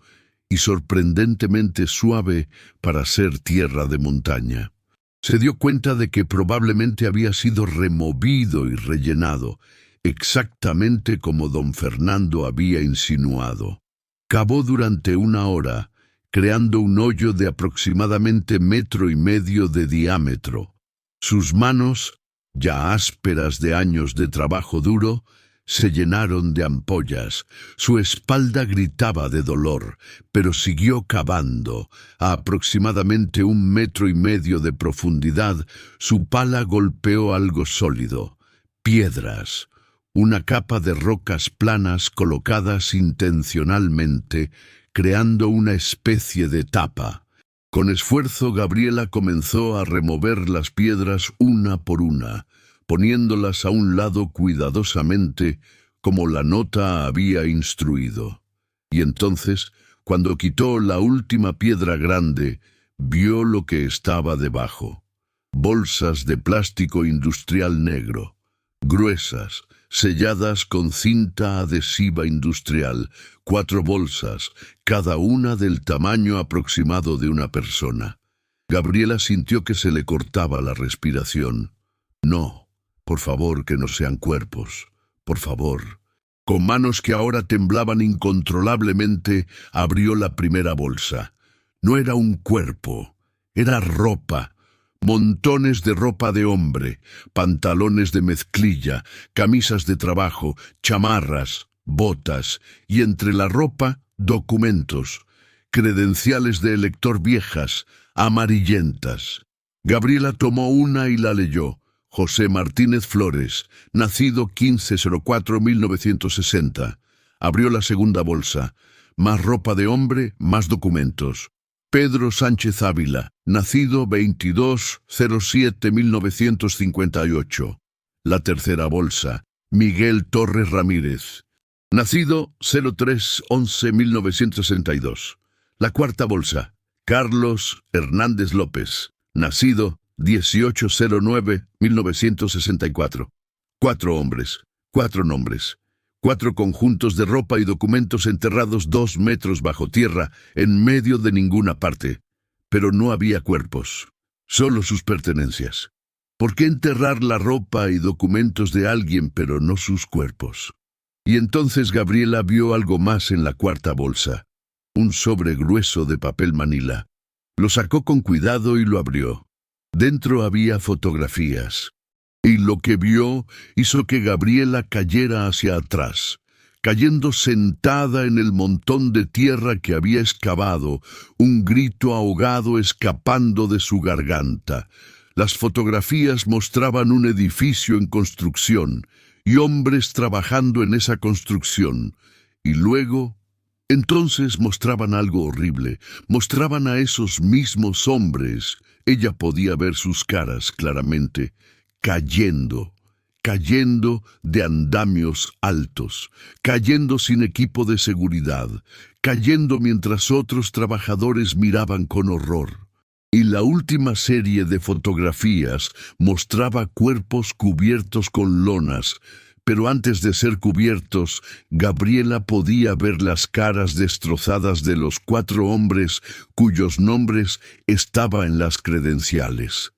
y sorprendentemente suave para ser tierra de montaña. Se dio cuenta de que probablemente había sido removido y rellenado, exactamente como don Fernando había insinuado. Cavó durante 1 hora, creando un hoyo de aproximadamente 1,5 metros de diámetro. Sus manos, ya ásperas de años de trabajo duro, se llenaron de ampollas. Su espalda gritaba de dolor, pero siguió cavando. A aproximadamente 1,5 metros de profundidad, su pala golpeó algo sólido. Piedras. Una capa de rocas planas colocadas intencionalmente, creando una especie de tapa. Con esfuerzo, Gabriela comenzó a remover las piedras una por una, poniéndolas a un lado cuidadosamente, como la nota había instruido. Y entonces, cuando quitó la última piedra grande, vio lo que estaba debajo. Bolsas de plástico industrial negro, gruesas, selladas con cinta adhesiva industrial, 4 bolsas, cada una del tamaño aproximado de una persona. Gabriela sintió que se le cortaba la respiración. No. Por favor, que no sean cuerpos. Por favor. Con manos que ahora temblaban incontrolablemente, abrió la primera bolsa. No era un cuerpo, era ropa. Montones de ropa de hombre, pantalones de mezclilla, camisas de trabajo, chamarras, botas, y entre la ropa, documentos, credenciales de elector viejas, amarillentas. Gabriela tomó una y la leyó. José Martínez Flores, nacido 15/04/1960. Abrió la segunda bolsa. Más ropa de hombre, más documentos. Pedro Sánchez Ávila, nacido 22/07/1958. La tercera bolsa. Miguel Torres Ramírez, nacido 03/11/1962. La cuarta bolsa. Carlos Hernández López, nacido 18/09/1964. 4 hombres, 4 nombres, 4 conjuntos de ropa y documentos enterrados 2 metros bajo tierra, en medio de ninguna parte. Pero no había cuerpos, solo sus pertenencias. ¿Por qué enterrar la ropa y documentos de alguien, pero no sus cuerpos? Y entonces Gabriela vio algo más en la cuarta bolsa. Un sobre grueso de papel manila. Lo sacó con cuidado y lo abrió. Dentro había fotografías, y lo que vio hizo que Gabriela cayera hacia atrás, cayendo sentada en el montón de tierra que había excavado, un grito ahogado escapando de su garganta. Las fotografías mostraban un edificio en construcción, y hombres trabajando en esa construcción, y luego... Entonces mostraban algo horrible, mostraban a esos mismos hombres. Ella podía ver sus caras claramente, cayendo de andamios altos, cayendo sin equipo de seguridad, cayendo mientras otros trabajadores miraban con horror. Y la última serie de fotografías mostraba cuerpos cubiertos con lonas, pero antes de ser cubiertos, Gabriela podía ver las caras destrozadas de los 4 hombres cuyos nombres estaban en las credenciales.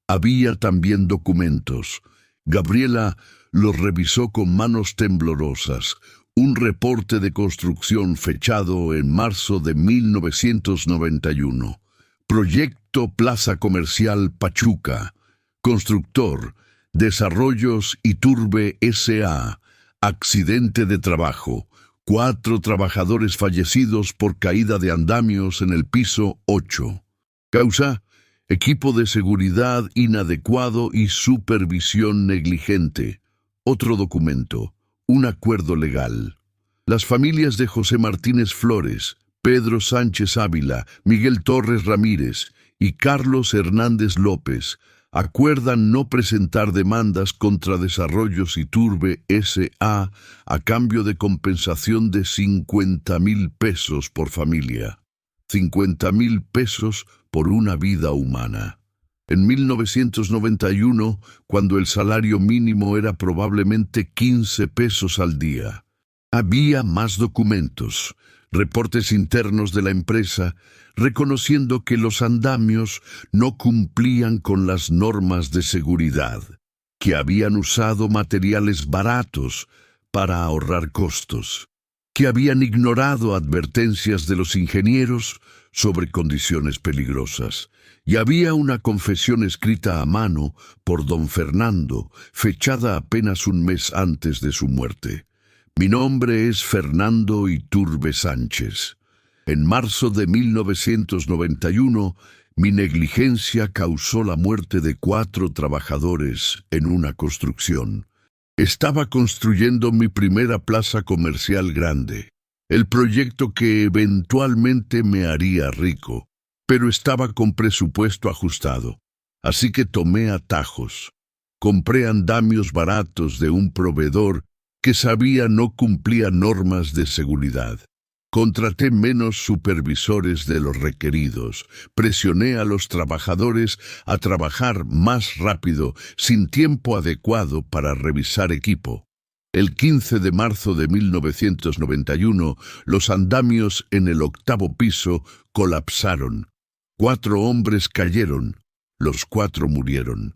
Había también documentos. Gabriela los revisó con manos temblorosas. Un reporte de construcción fechado en marzo de 1991. Proyecto Plaza Comercial Pachuca. Constructor, Desarrollos Iturbe S.A. Accidente de trabajo. 4 trabajadores fallecidos por caída de andamios en el piso 8. Causa: equipo de seguridad inadecuado y supervisión negligente. Otro documento. Un acuerdo legal. Las familias de José Martínez Flores, Pedro Sánchez Ávila, Miguel Torres Ramírez y Carlos Hernández López acuerdan no presentar demandas contra Desarrollos Iturbe S.A. a cambio de compensación de 50,000 pesos por familia. 50,000 pesos por una vida humana. En 1991, cuando el salario mínimo era probablemente 15 pesos al día. Había más documentos, reportes internos de la empresa, reconociendo que los andamios no cumplían con las normas de seguridad, que habían usado materiales baratos para ahorrar costos, que habían ignorado advertencias de los ingenieros sobre condiciones peligrosas, y había una confesión escrita a mano por don Fernando, fechada apenas un mes antes de su muerte. Mi nombre es Fernando Iturbe Sánchez. En marzo de 1991, mi negligencia causó la muerte de 4 trabajadores en una construcción. Estaba construyendo mi primera plaza comercial grande, el proyecto que eventualmente me haría rico, pero estaba con presupuesto ajustado, así que tomé atajos. Compré andamios baratos de un proveedor que sabía no cumplía normas de seguridad. Contraté menos supervisores de los requeridos, presioné a los trabajadores a trabajar más rápido, sin tiempo adecuado para revisar equipo. El 15 de marzo de 1991, los andamios en el 8º piso colapsaron. 4 hombres cayeron, los 4 murieron.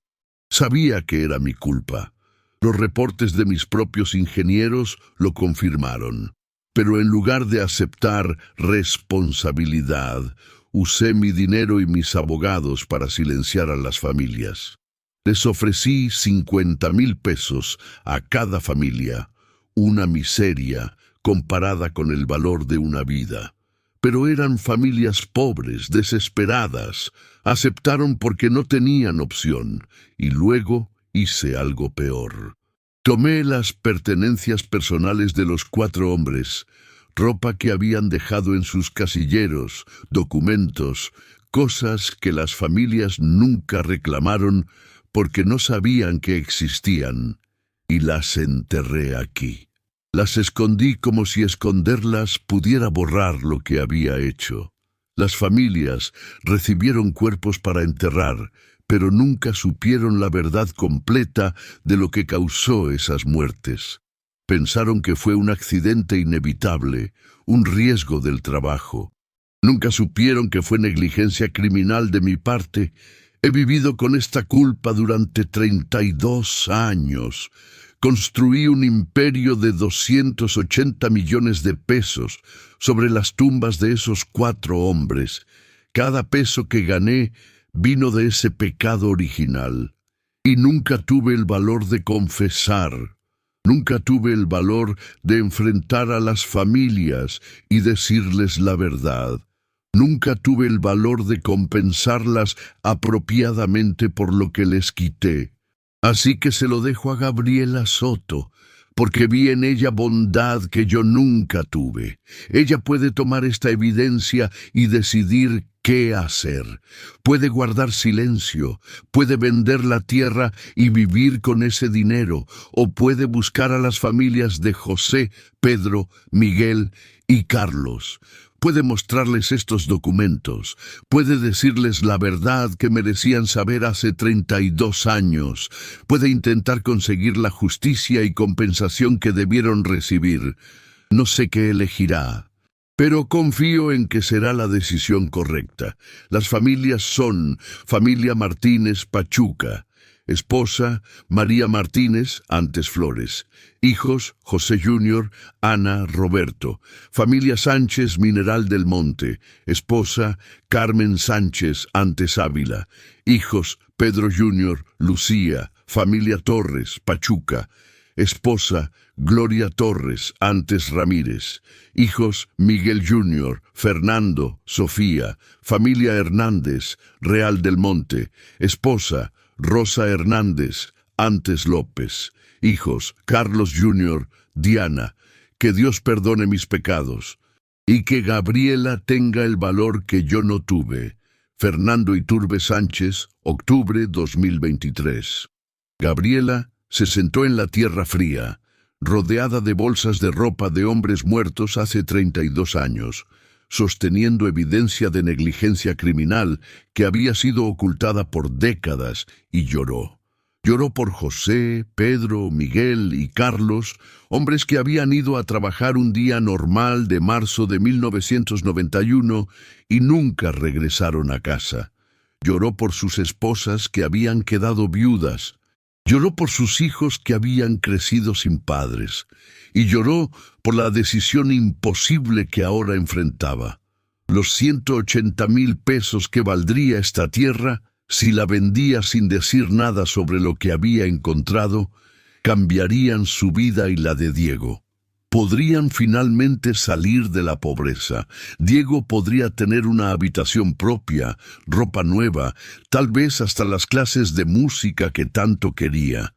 Sabía que era mi culpa. Los reportes de mis propios ingenieros lo confirmaron. Pero en lugar de aceptar responsabilidad, usé mi dinero y mis abogados para silenciar a las familias. Les ofrecí 50,000 pesos a cada familia, una miseria comparada con el valor de una vida. Pero eran familias pobres, desesperadas. Aceptaron porque no tenían opción, y luego hice algo peor. Tomé las pertenencias personales de los 4 hombres, ropa que habían dejado en sus casilleros, documentos, cosas que las familias nunca reclamaron porque no sabían que existían, y las enterré aquí. Las escondí como si esconderlas pudiera borrar lo que había hecho. Las familias recibieron cuerpos para enterrar, pero nunca supieron la verdad completa de lo que causó esas muertes. Pensaron que fue un accidente inevitable, un riesgo del trabajo. Nunca supieron que fue negligencia criminal de mi parte. He vivido con esta culpa durante 32 años. Construí un imperio de 280 millones de pesos sobre las tumbas de esos 4 hombres. Cada peso que gané vino de ese pecado original. Y nunca tuve el valor de confesar. Nunca tuve el valor de enfrentar a las familias y decirles la verdad. Nunca tuve el valor de compensarlas apropiadamente por lo que les quité. Así que se lo dejo a Gabriela Soto, porque vi en ella bondad que yo nunca tuve. Ella puede tomar esta evidencia y decidir qué hacer. Puede guardar silencio, puede vender la tierra y vivir con ese dinero, o puede buscar a las familias de José, Pedro, Miguel y Carlos. Puede mostrarles estos documentos, puede decirles la verdad que merecían saber hace 32 años, puede intentar conseguir la justicia y compensación que debieron recibir. No sé qué elegirá, pero confío en que será la decisión correcta. Las familias son familia Martínez Pachuca, esposa María Martínez, antes Flores, hijos José Jr., Ana, Roberto, familia Sánchez Mineral del Monte, esposa Carmen Sánchez, antes Ávila, hijos Pedro Jr., Lucía, familia Torres, Pachuca, esposa Gloria Torres, antes Ramírez, hijos Miguel Jr., Fernando, Sofía, familia Hernández, Real del Monte, esposa Rosa Hernández, antes López, hijos Carlos Jr., Diana. Que Dios perdone mis pecados y que Gabriela tenga el valor que yo no tuve. Fernando Iturbe Sánchez, octubre 2023. Gabriela se sentó en la tierra fría, rodeada de bolsas de ropa de hombres muertos hace 32 años, sosteniendo evidencia de negligencia criminal que había sido ocultada por décadas, y lloró. Lloró por José, Pedro, Miguel y Carlos, hombres que habían ido a trabajar un día normal de marzo de 1991 y nunca regresaron a casa. Lloró por sus esposas que habían quedado viudas. Lloró por sus hijos que habían crecido sin padres, y lloró por la decisión imposible que ahora enfrentaba. Los 180,000 pesos que valdría esta tierra, si la vendía sin decir nada sobre lo que había encontrado, cambiarían su vida y la de Diego. Podrían finalmente salir de la pobreza. Diego podría tener una habitación propia, ropa nueva, tal vez hasta las clases de música que tanto quería.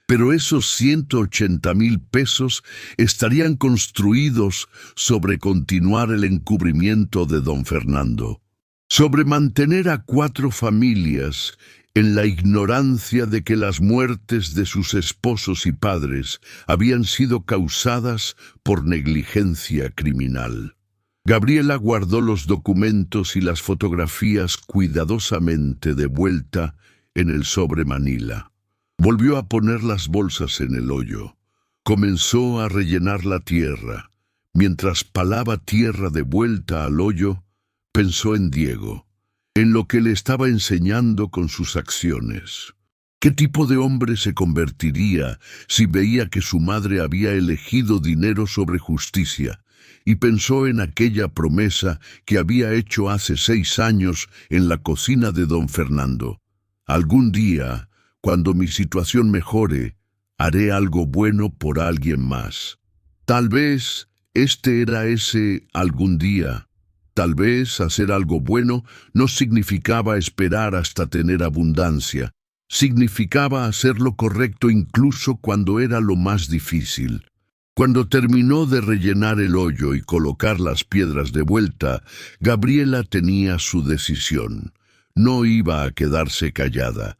Pero esos 180,000 pesos estarían construidos sobre continuar el encubrimiento de don Fernando, sobre mantener a 4 familias en la ignorancia de que las muertes de sus esposos y padres habían sido causadas por negligencia criminal. Gabriela guardó los documentos y las fotografías cuidadosamente de vuelta en el sobre manila. Volvió a poner las bolsas en el hoyo. Comenzó a rellenar la tierra. Mientras palaba tierra de vuelta al hoyo, pensó en Diego, en lo que le estaba enseñando con sus acciones. ¿Qué tipo de hombre se convertiría si veía que su madre había elegido dinero sobre justicia? Y pensó en aquella promesa que había hecho hace 6 años en la cocina de don Fernando. Algún día, cuando mi situación mejore, haré algo bueno por alguien más. Tal vez este era ese algún día. Tal vez hacer algo bueno no significaba esperar hasta tener abundancia. Significaba hacer lo correcto incluso cuando era lo más difícil. Cuando terminó de rellenar el hoyo y colocar las piedras de vuelta, Gabriela tenía su decisión. No iba a quedarse callada,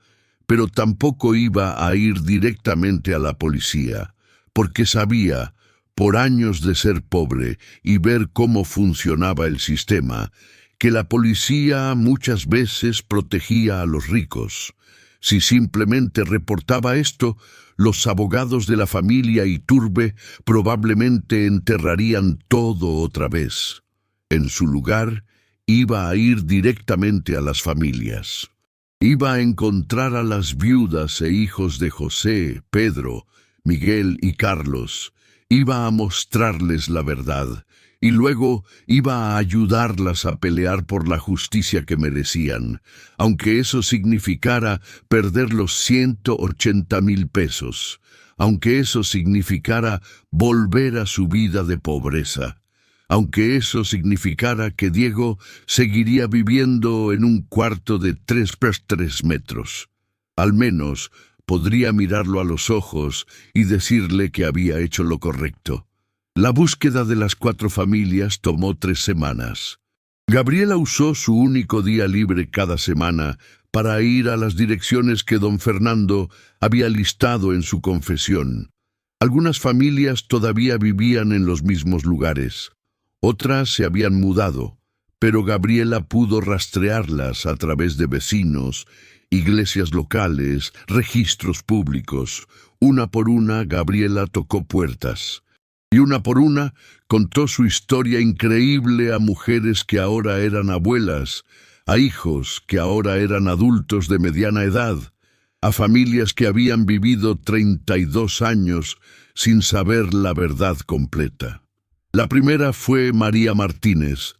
pero tampoco iba a ir directamente a la policía, porque sabía, por años de ser pobre y ver cómo funcionaba el sistema, que la policía muchas veces protegía a los ricos. Si simplemente reportaba esto, los abogados de la familia Iturbe probablemente enterrarían todo otra vez. En su lugar, iba a ir directamente a las familias. Iba a encontrar a las viudas e hijos de José, Pedro, Miguel y Carlos. Iba a mostrarles la verdad, y luego iba a ayudarlas a pelear por la justicia que merecían, aunque eso significara perder los 180,000 pesos, aunque eso significara volver a su vida de pobreza, aunque eso significara que Diego seguiría viviendo en un cuarto de 3 por 3 metros. Al menos podría mirarlo a los ojos y decirle que había hecho lo correcto. La búsqueda de las 4 familias tomó 3 semanas. Gabriela usó su único día libre cada semana para ir a las direcciones que don Fernando había listado en su confesión. Algunas familias todavía vivían en los mismos lugares. Otras se habían mudado, pero Gabriela pudo rastrearlas a través de vecinos, iglesias locales, registros públicos. Una por una, Gabriela tocó puertas. Y una por una, contó su historia increíble a mujeres que ahora eran abuelas, a hijos que ahora eran adultos de mediana edad, a familias que habían vivido 32 años sin saber la verdad completa. La primera fue María Martínez,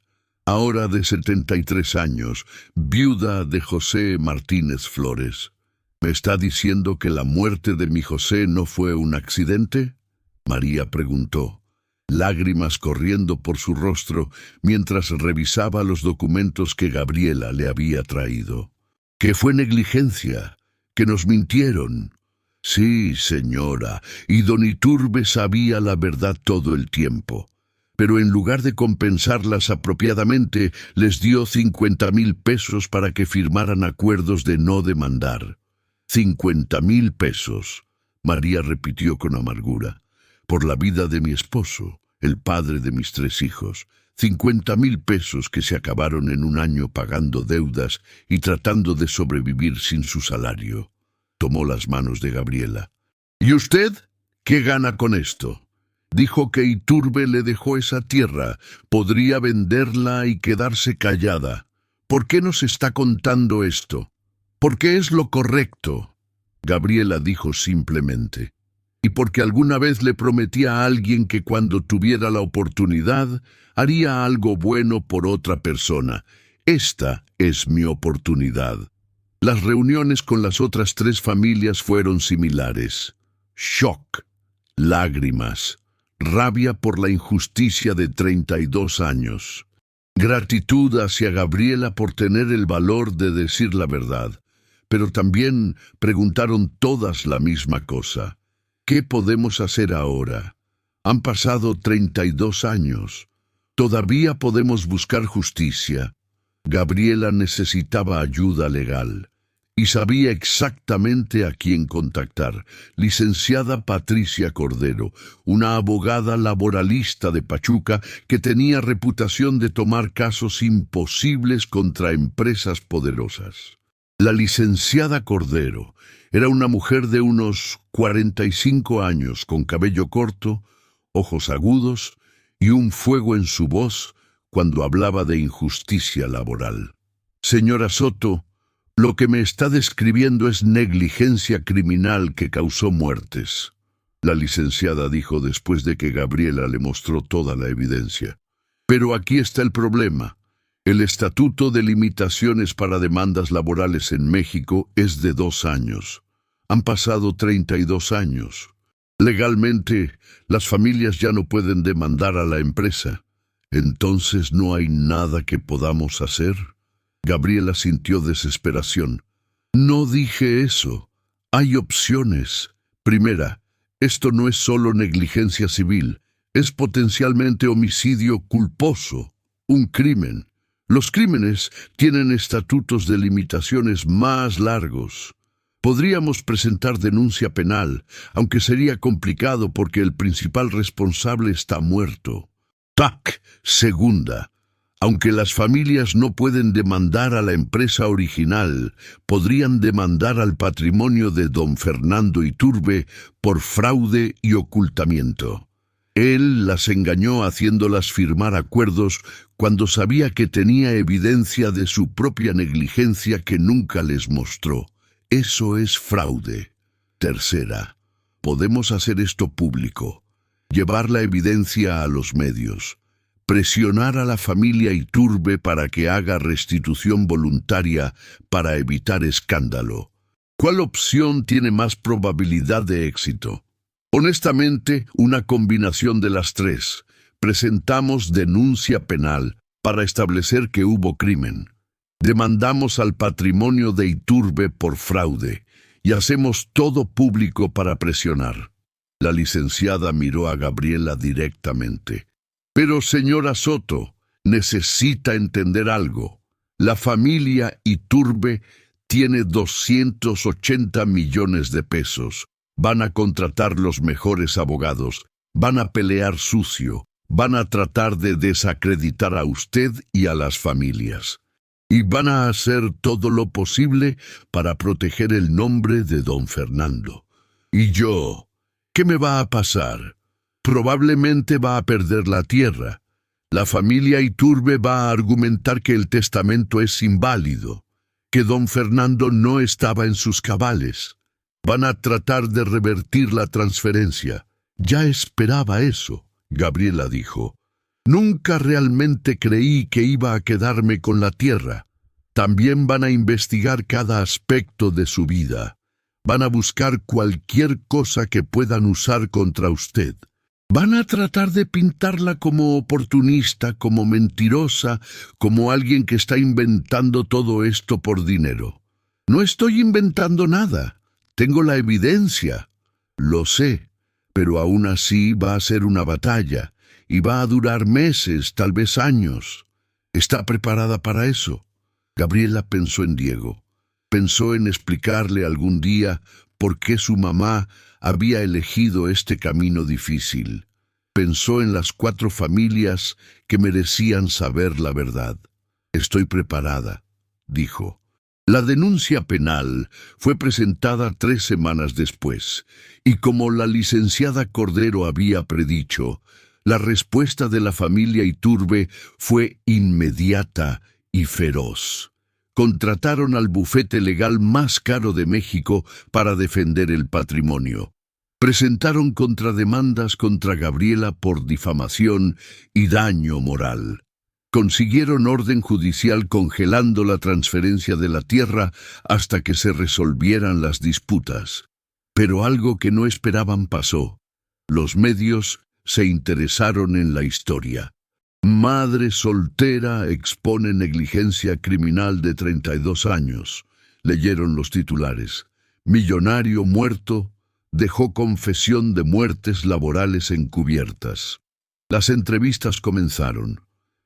ahora de 73 años, viuda de José Martínez Flores. ¿Me está diciendo que la muerte de mi José no fue un accidente?, María preguntó, lágrimas corriendo por su rostro mientras revisaba los documentos que Gabriela le había traído. ¿Que fue negligencia? ¿Que nos mintieron? Sí, señora, y don Iturbe sabía la verdad todo el tiempo. Pero en lugar de compensarlas apropiadamente, les dio 50,000 pesos para que firmaran acuerdos de no demandar. 50,000 pesos, María repitió con amargura. Por la vida de mi esposo, el padre de mis 3 hijos, 50,000 pesos que se acabaron en un año pagando deudas y tratando de sobrevivir sin su salario. Tomó las manos de Gabriela. ¿Y usted qué gana con esto? Dijo que Iturbe le dejó esa tierra, podría venderla y quedarse callada. ¿Por qué nos está contando esto? ¿Por qué es lo correcto? Gabriela dijo simplemente, y porque alguna vez le prometí a alguien que cuando tuviera la oportunidad haría algo bueno por otra persona. Esta es mi oportunidad. Las reuniones con las otras 3 familias fueron similares. Shock, lágrimas, rabia por la injusticia de 32 años. Gratitud hacia Gabriela por tener el valor de decir la verdad, pero también preguntaron todas la misma cosa. ¿Qué podemos hacer ahora? Han pasado 32 años. Todavía podemos buscar justicia. Gabriela necesitaba ayuda legal y sabía exactamente a quién contactar. Licenciada Patricia Cordero, una abogada laboralista de Pachuca que tenía reputación de tomar casos imposibles contra empresas poderosas. La licenciada Cordero era una mujer de unos 45 años, con cabello corto, ojos agudos y un fuego en su voz cuando hablaba de injusticia laboral. Señora Soto, lo que me está describiendo es negligencia criminal que causó muertes. La licenciada dijo después de que Gabriela le mostró toda la evidencia. Pero aquí está el problema. El Estatuto de Limitaciones para Demandas Laborales en México es de 2 años. Han pasado 32 años. Legalmente, las familias ya no pueden demandar a la empresa. Entonces no hay nada que podamos hacer. Gabriela sintió desesperación. No dije eso. Hay opciones. Primera, esto no es solo negligencia civil, es potencialmente homicidio culposo, un crimen. Los crímenes tienen estatutos de limitaciones más largos. Podríamos presentar denuncia penal, aunque sería complicado porque el principal responsable está muerto. TAC. Segunda, aunque las familias no pueden demandar a la empresa original, podrían demandar al patrimonio de don Fernando Iturbe por fraude y ocultamiento. Él las engañó haciéndolas firmar acuerdos cuando sabía que tenía evidencia de su propia negligencia que nunca les mostró. Eso es fraude. Tercera, podemos hacer esto público, llevar la evidencia a los medios, presionar a la familia Iturbe para que haga restitución voluntaria para evitar escándalo. ¿Cuál opción tiene más probabilidad de éxito? Honestamente, una combinación de las 3. Presentamos denuncia penal para establecer que hubo crimen. Demandamos al patrimonio de Iturbe por fraude y hacemos todo público para presionar. La licenciada miró a Gabriela directamente. Pero, señora Soto, necesita entender algo. La familia Iturbe tiene 280 millones de pesos. Van a contratar los mejores abogados, van a pelear sucio, van a tratar de desacreditar a usted y a las familias. Y van a hacer todo lo posible para proteger el nombre de don Fernando. ¿Y yo? ¿Qué me va a pasar? Probablemente va a perder la tierra. La familia Iturbe va a argumentar que el testamento es inválido, que don Fernando no estaba en sus cabales. Van a tratar de revertir la transferencia. Ya esperaba eso, Gabriela dijo. Nunca realmente creí que iba a quedarme con la tierra. También van a investigar cada aspecto de su vida. Van a buscar cualquier cosa que puedan usar contra usted. Van a tratar de pintarla como oportunista, como mentirosa, como alguien que está inventando todo esto por dinero. No estoy inventando nada. Tengo la evidencia. Lo sé, pero aún así va a ser una batalla y va a durar meses, tal vez años. ¿Está preparada para eso? Gabriela pensó en Diego. Pensó en explicarle algún día por qué su mamá había elegido este camino difícil. Pensó en las 4 familias que merecían saber la verdad. Estoy preparada, dijo. La denuncia penal fue presentada 3 semanas después, y como la licenciada Cordero había predicho, la respuesta de la familia Iturbe fue inmediata y feroz. Contrataron al bufete legal más caro de México para defender el patrimonio. Presentaron contrademandas contra Gabriela por difamación y daño moral. Consiguieron orden judicial congelando la transferencia de la tierra hasta que se resolvieran las disputas. Pero algo que no esperaban pasó. Los medios se interesaron en la historia. Madre soltera expone negligencia criminal de 32 años. Leyeron los titulares. Millonario muerto dejó confesión de muertes laborales encubiertas. Las entrevistas comenzaron.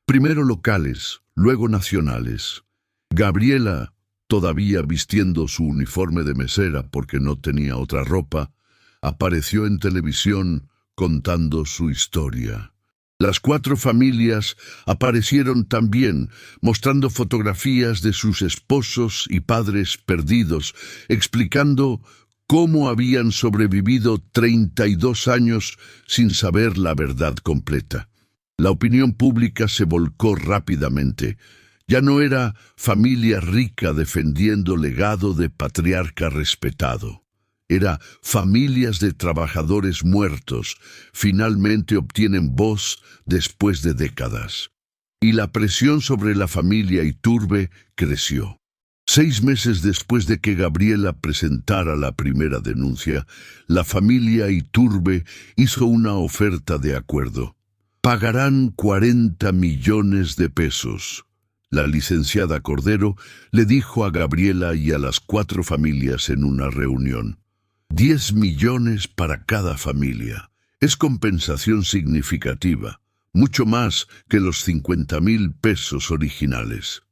Primero locales, luego nacionales. Gabriela, todavía vistiendo su uniforme de mesera porque no tenía otra ropa, apareció en televisión contando su historia. Las 4 familias aparecieron también, mostrando fotografías de sus esposos y padres perdidos, explicando cómo habían sobrevivido 32 años sin saber la verdad completa. La opinión pública se volcó rápidamente. Ya no era familia rica defendiendo legado de patriarca respetado. Era familias de trabajadores muertos, finalmente obtienen voz después de décadas. Y la presión sobre la familia Iturbe creció. 6 meses después de que Gabriela presentara la primera denuncia, la familia Iturbe hizo una oferta de acuerdo. Pagarán 40 millones de pesos. La licenciada Cordero le dijo a Gabriela y a las 4 familias en una reunión. 10 millones para cada familia. Es compensación significativa, mucho más que los 50,000 pesos originales.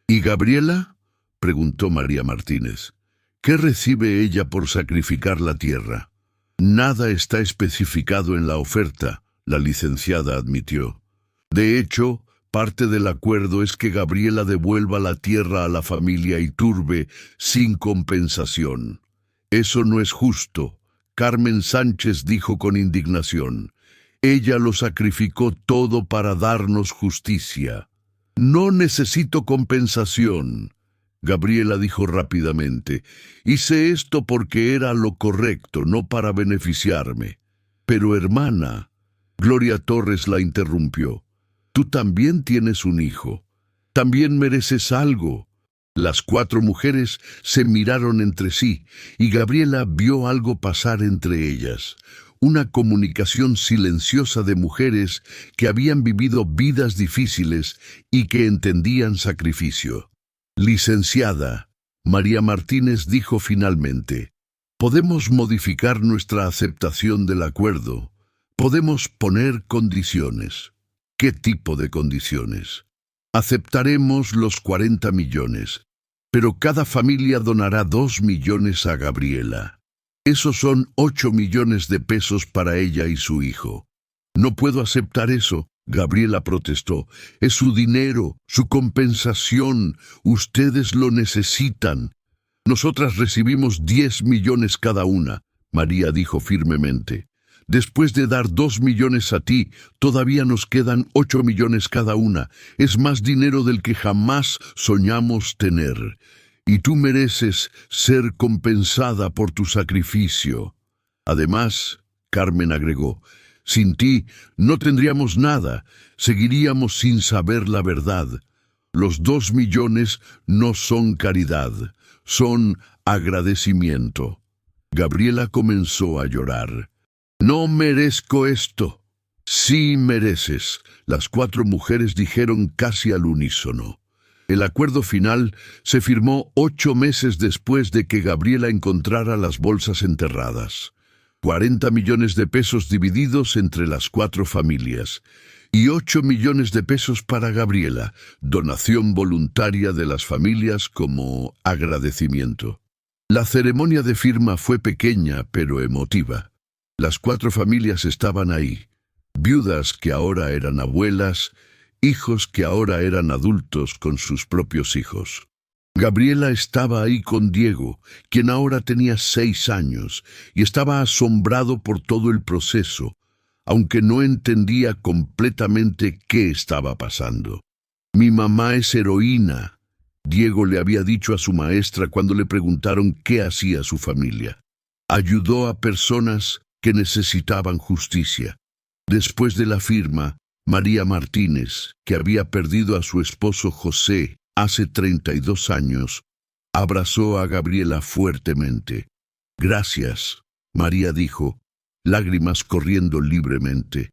¿Y Gabriela?, preguntó María Martínez. ¿Qué recibe ella por sacrificar la tierra? Nada está especificado en la oferta, la licenciada admitió. De hecho, parte del acuerdo es que Gabriela devuelva la tierra a la familia Iturbe sin compensación. Eso no es justo, Carmen Sánchez dijo con indignación. Ella lo sacrificó todo para darnos justicia. No necesito compensación, Gabriela dijo rápidamente. Hice esto porque era lo correcto, no para beneficiarme. Pero hermana, Gloria Torres la interrumpió. Tú también tienes un hijo. También mereces algo. Las 4 mujeres se miraron entre sí y Gabriela vio algo pasar entre ellas. Una comunicación silenciosa de mujeres que habían vivido vidas difíciles y que entendían sacrificio. Licenciada, María Martínez dijo finalmente, podemos modificar nuestra aceptación del acuerdo. Podemos poner condiciones. ¿Qué tipo de condiciones? Aceptaremos los 40 millones, pero cada familia donará 2 millones a Gabriela. Esos son 8 millones de pesos para ella y su hijo. No puedo aceptar eso, Gabriela protestó. Es su dinero, su compensación. Ustedes lo necesitan. Nosotras recibimos 10 millones cada una, María dijo firmemente. Después de dar 2 millones a ti, todavía nos quedan 8 millones cada una. Es más dinero del que jamás soñamos tener. Y tú mereces ser compensada por tu sacrificio. Además, Carmen agregó, sin ti no tendríamos nada, seguiríamos sin saber la verdad. Los 2 millones no son caridad, son agradecimiento. Gabriela comenzó a llorar. No merezco esto. Sí mereces, las 4 mujeres dijeron casi al unísono. El acuerdo final se firmó 8 meses después de que Gabriela encontrara las bolsas enterradas. 40 millones de pesos divididos entre las 4 familias. Y 8 millones de pesos para Gabriela, donación voluntaria de las familias como agradecimiento. La ceremonia de firma fue pequeña pero emotiva. Las 4 familias estaban ahí, viudas que ahora eran abuelas, hijos que ahora eran adultos con sus propios hijos. Gabriela estaba ahí con Diego, quien ahora tenía 6 años, y estaba asombrado por todo el proceso, aunque no entendía completamente qué estaba pasando. Mi mamá es heroína, Diego le había dicho a su maestra cuando le preguntaron qué hacía su familia. Ayudó a personas que necesitaban justicia. Después de la firma, María Martínez, que había perdido a su esposo José hace 32 años, abrazó a Gabriela fuertemente. «Gracias», María dijo, lágrimas corriendo libremente.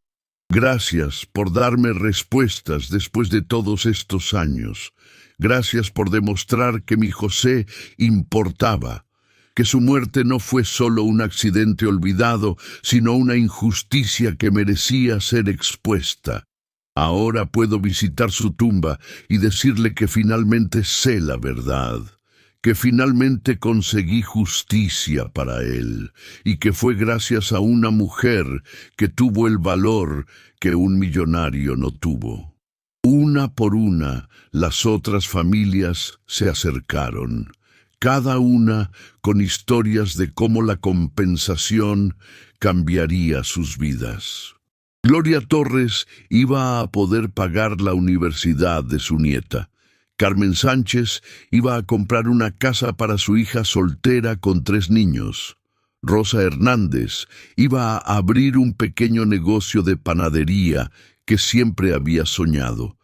«Gracias por darme respuestas después de todos estos años. Gracias por demostrar que mi José importaba, que su muerte no fue solo un accidente olvidado, sino una injusticia que merecía ser expuesta. Ahora puedo visitar su tumba y decirle que finalmente sé la verdad, que finalmente conseguí justicia para él, y que fue gracias a una mujer que tuvo el valor que un millonario no tuvo». Una por una, las otras familias se acercaron, cada una con historias de cómo la compensación cambiaría sus vidas. Gloria Torres iba a poder pagar la universidad de su nieta. Carmen Sánchez iba a comprar una casa para su hija soltera con 3 niños. Rosa Hernández iba a abrir un pequeño negocio de panadería que siempre había soñado.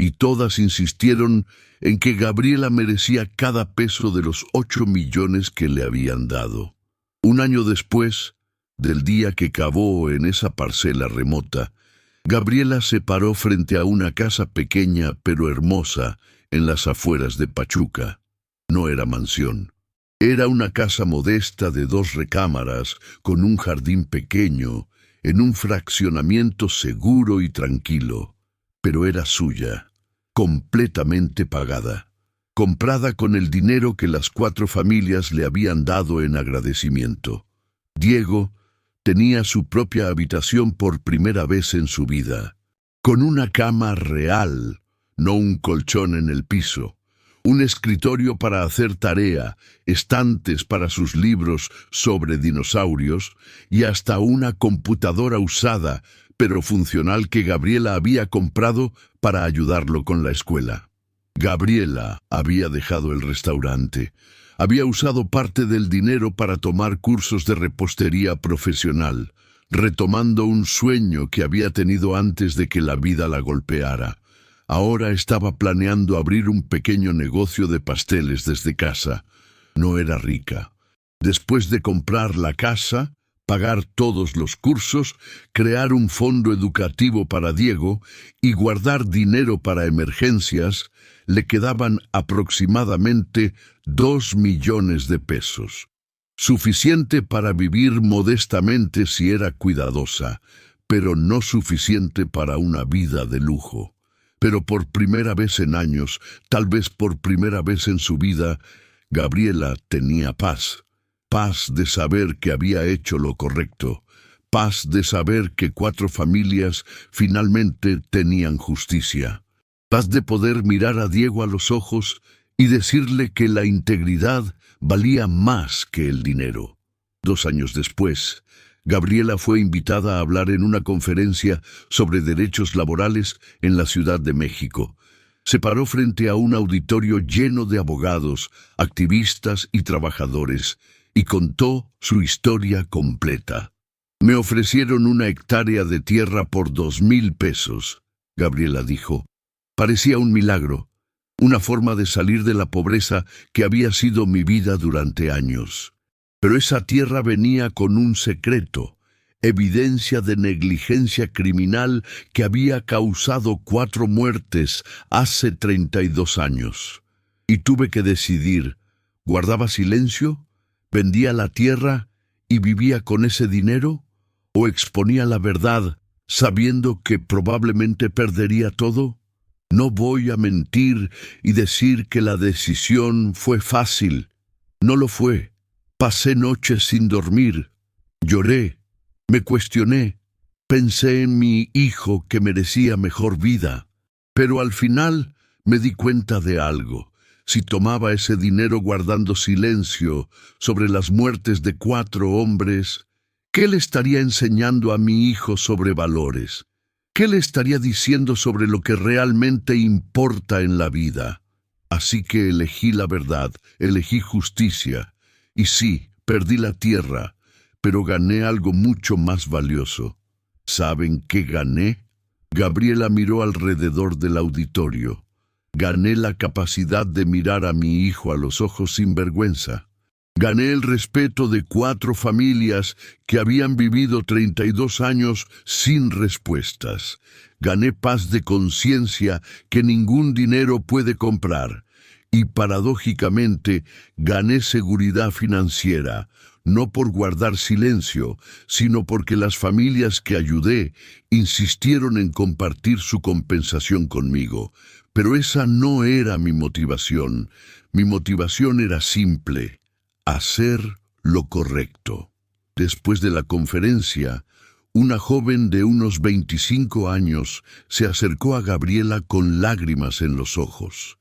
Y todas insistieron en que Gabriela merecía cada peso de los 8 millones que le habían dado. Un año después, del día que cavó en esa parcela remota, Gabriela se paró frente a una casa pequeña pero hermosa en las afueras de Pachuca. No era mansión. Era una casa modesta de 2 recámaras con un jardín pequeño, en un fraccionamiento seguro y tranquilo. Pero era suya, completamente pagada, comprada con el dinero que las 4 familias le habían dado en agradecimiento. Diego tenía su propia habitación por primera vez en su vida, con una cama real, no un colchón en el piso, un escritorio para hacer tarea, estantes para sus libros sobre dinosaurios y hasta una computadora usada pero funcional que Gabriela había comprado para ayudarlo con la escuela. Gabriela había dejado el restaurante. Había usado parte del dinero para tomar cursos de repostería profesional, retomando un sueño que había tenido antes de que la vida la golpeara. Ahora estaba planeando abrir un pequeño negocio de pasteles desde casa. No era rica. Después de comprar la casa, pagar todos los cursos, crear un fondo educativo para Diego y guardar dinero para emergencias, le quedaban aproximadamente 2 millones de pesos. Suficiente para vivir modestamente si era cuidadosa, pero no suficiente para una vida de lujo. Pero por primera vez en años, tal vez por primera vez en su vida, Gabriela tenía paz. Paz de saber que había hecho lo correcto. Paz de saber que 4 familias finalmente tenían justicia. Paz de poder mirar a Diego a los ojos y decirle que la integridad valía más que el dinero. 2 años después, Gabriela fue invitada a hablar en una conferencia sobre derechos laborales en la Ciudad de México. Se paró frente a un auditorio lleno de abogados, activistas y trabajadores, y contó su historia completa. «Me ofrecieron una hectárea de tierra por 2,000 pesos», Gabriela dijo. «Parecía un milagro, una forma de salir de la pobreza que había sido mi vida durante años. Pero esa tierra venía con un secreto, evidencia de negligencia criminal que había causado 4 muertes hace 32 años. Y tuve que decidir, ¿guardaba silencio? ¿Vendía la tierra y vivía con ese dinero? ¿O exponía la verdad, sabiendo que probablemente perdería todo? No voy a mentir y decir que la decisión fue fácil. No lo fue. Pasé noches sin dormir. Lloré. Me cuestioné. Pensé en mi hijo que merecía mejor vida. Pero al final me di cuenta de algo. Si tomaba ese dinero guardando silencio sobre las muertes de 4 hombres, ¿qué le estaría enseñando a mi hijo sobre valores? ¿Qué le estaría diciendo sobre lo que realmente importa en la vida? Así que elegí la verdad, elegí justicia. Y sí, perdí la tierra, pero gané algo mucho más valioso. ¿Saben qué gané? Gabriela miró alrededor del auditorio. Gané la capacidad de mirar a mi hijo a los ojos sin vergüenza. Gané el respeto de 4 familias que habían vivido 32 años sin respuestas. Gané paz de conciencia que ningún dinero puede comprar. Y paradójicamente, gané seguridad financiera, no por guardar silencio, sino porque las familias que ayudé insistieron en compartir su compensación conmigo. Pero esa no era mi motivación. Mi motivación era simple: hacer lo correcto. Después de la conferencia, una joven de unos 25 años se acercó a Gabriela con lágrimas en los ojos.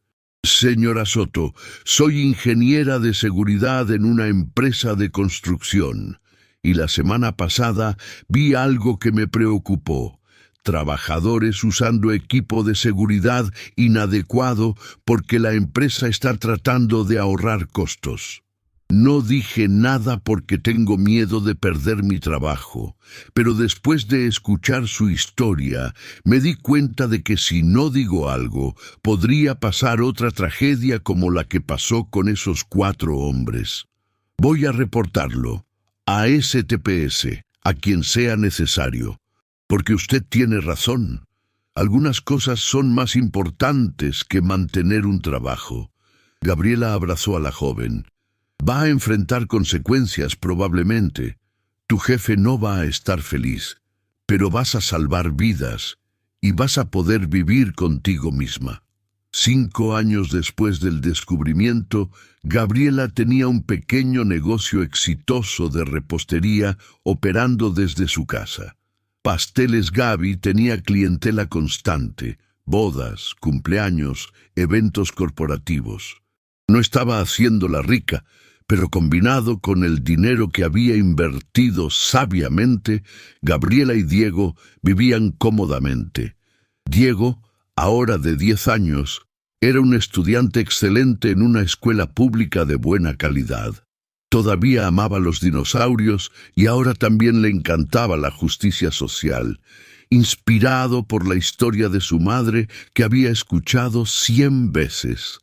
Señora Soto, soy ingeniera de seguridad en una empresa de construcción, y la semana pasada vi algo que me preocupó: trabajadores usando equipo de seguridad inadecuado porque la empresa está tratando de ahorrar costos. No dije nada porque tengo miedo de perder mi trabajo, pero después de escuchar su historia, me di cuenta de que si no digo algo, podría pasar otra tragedia como la que pasó con esos 4 hombres. Voy a reportarlo a STPS, a quien sea necesario, porque usted tiene razón. Algunas cosas son más importantes que mantener un trabajo. Gabriela abrazó a la joven. Va a enfrentar consecuencias probablemente. Tu jefe no va a estar feliz, pero vas a salvar vidas y vas a poder vivir contigo misma. 5 años después del descubrimiento, Gabriela tenía un pequeño negocio exitoso de repostería operando desde su casa. Pasteles Gaby tenía clientela constante: bodas, cumpleaños, eventos corporativos. No estaba haciéndola rica, pero combinado con el dinero que había invertido sabiamente, Gabriela y Diego vivían cómodamente. Diego, ahora de 10 años, era un estudiante excelente en una escuela pública de buena calidad. Todavía amaba los dinosaurios y ahora también le encantaba la justicia social, inspirado por la historia de su madre que había escuchado 100 veces.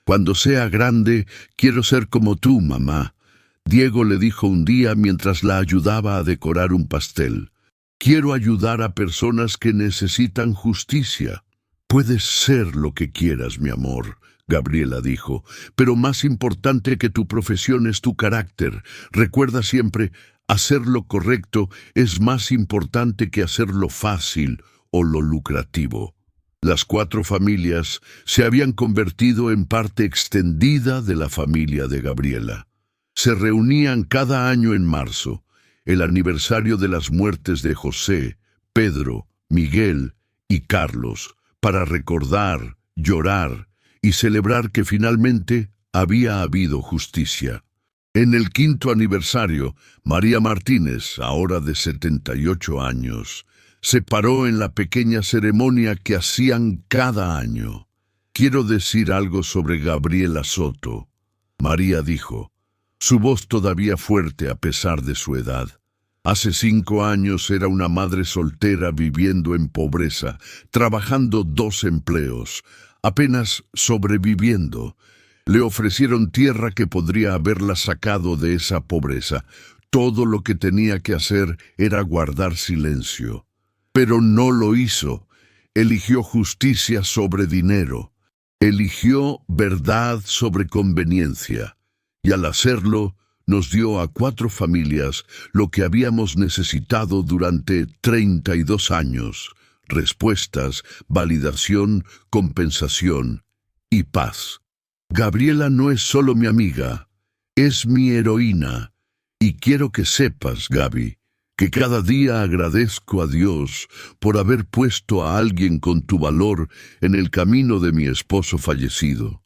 Cuando sea grande, quiero ser como tú, mamá, Diego le dijo un día mientras la ayudaba a decorar un pastel. Quiero ayudar a personas que necesitan justicia. Puedes ser lo que quieras, mi amor, Gabriela dijo, pero más importante que tu profesión es tu carácter. Recuerda siempre, hacer lo correcto es más importante que hacerlo fácil o lo lucrativo. Las 4 familias se habían convertido en parte extendida de la familia de Gabriela. Se reunían cada año en marzo, el aniversario de las muertes de José, Pedro, Miguel y Carlos, para recordar, llorar y celebrar que finalmente había habido justicia. En el 5º aniversario, María Martínez, ahora de 78 años, se paró en la pequeña ceremonia que hacían cada año. Quiero decir algo sobre Gabriela Soto. María dijo, su voz todavía fuerte a pesar de su edad. Hace 5 años era una madre soltera viviendo en pobreza, trabajando 2 empleos, apenas sobreviviendo. Le ofrecieron tierra que podría haberla sacado de esa pobreza. Todo lo que tenía que hacer era guardar silencio. Pero no lo hizo. Eligió justicia sobre dinero. Eligió verdad sobre conveniencia. Y al hacerlo, nos dio a 4 familias lo que habíamos necesitado durante 32 años: respuestas, validación, compensación y paz. Gabriela no es solo mi amiga, es mi heroína. Y quiero que sepas, Gaby, que cada día agradezco a Dios por haber puesto a alguien con tu valor en el camino de mi esposo fallecido.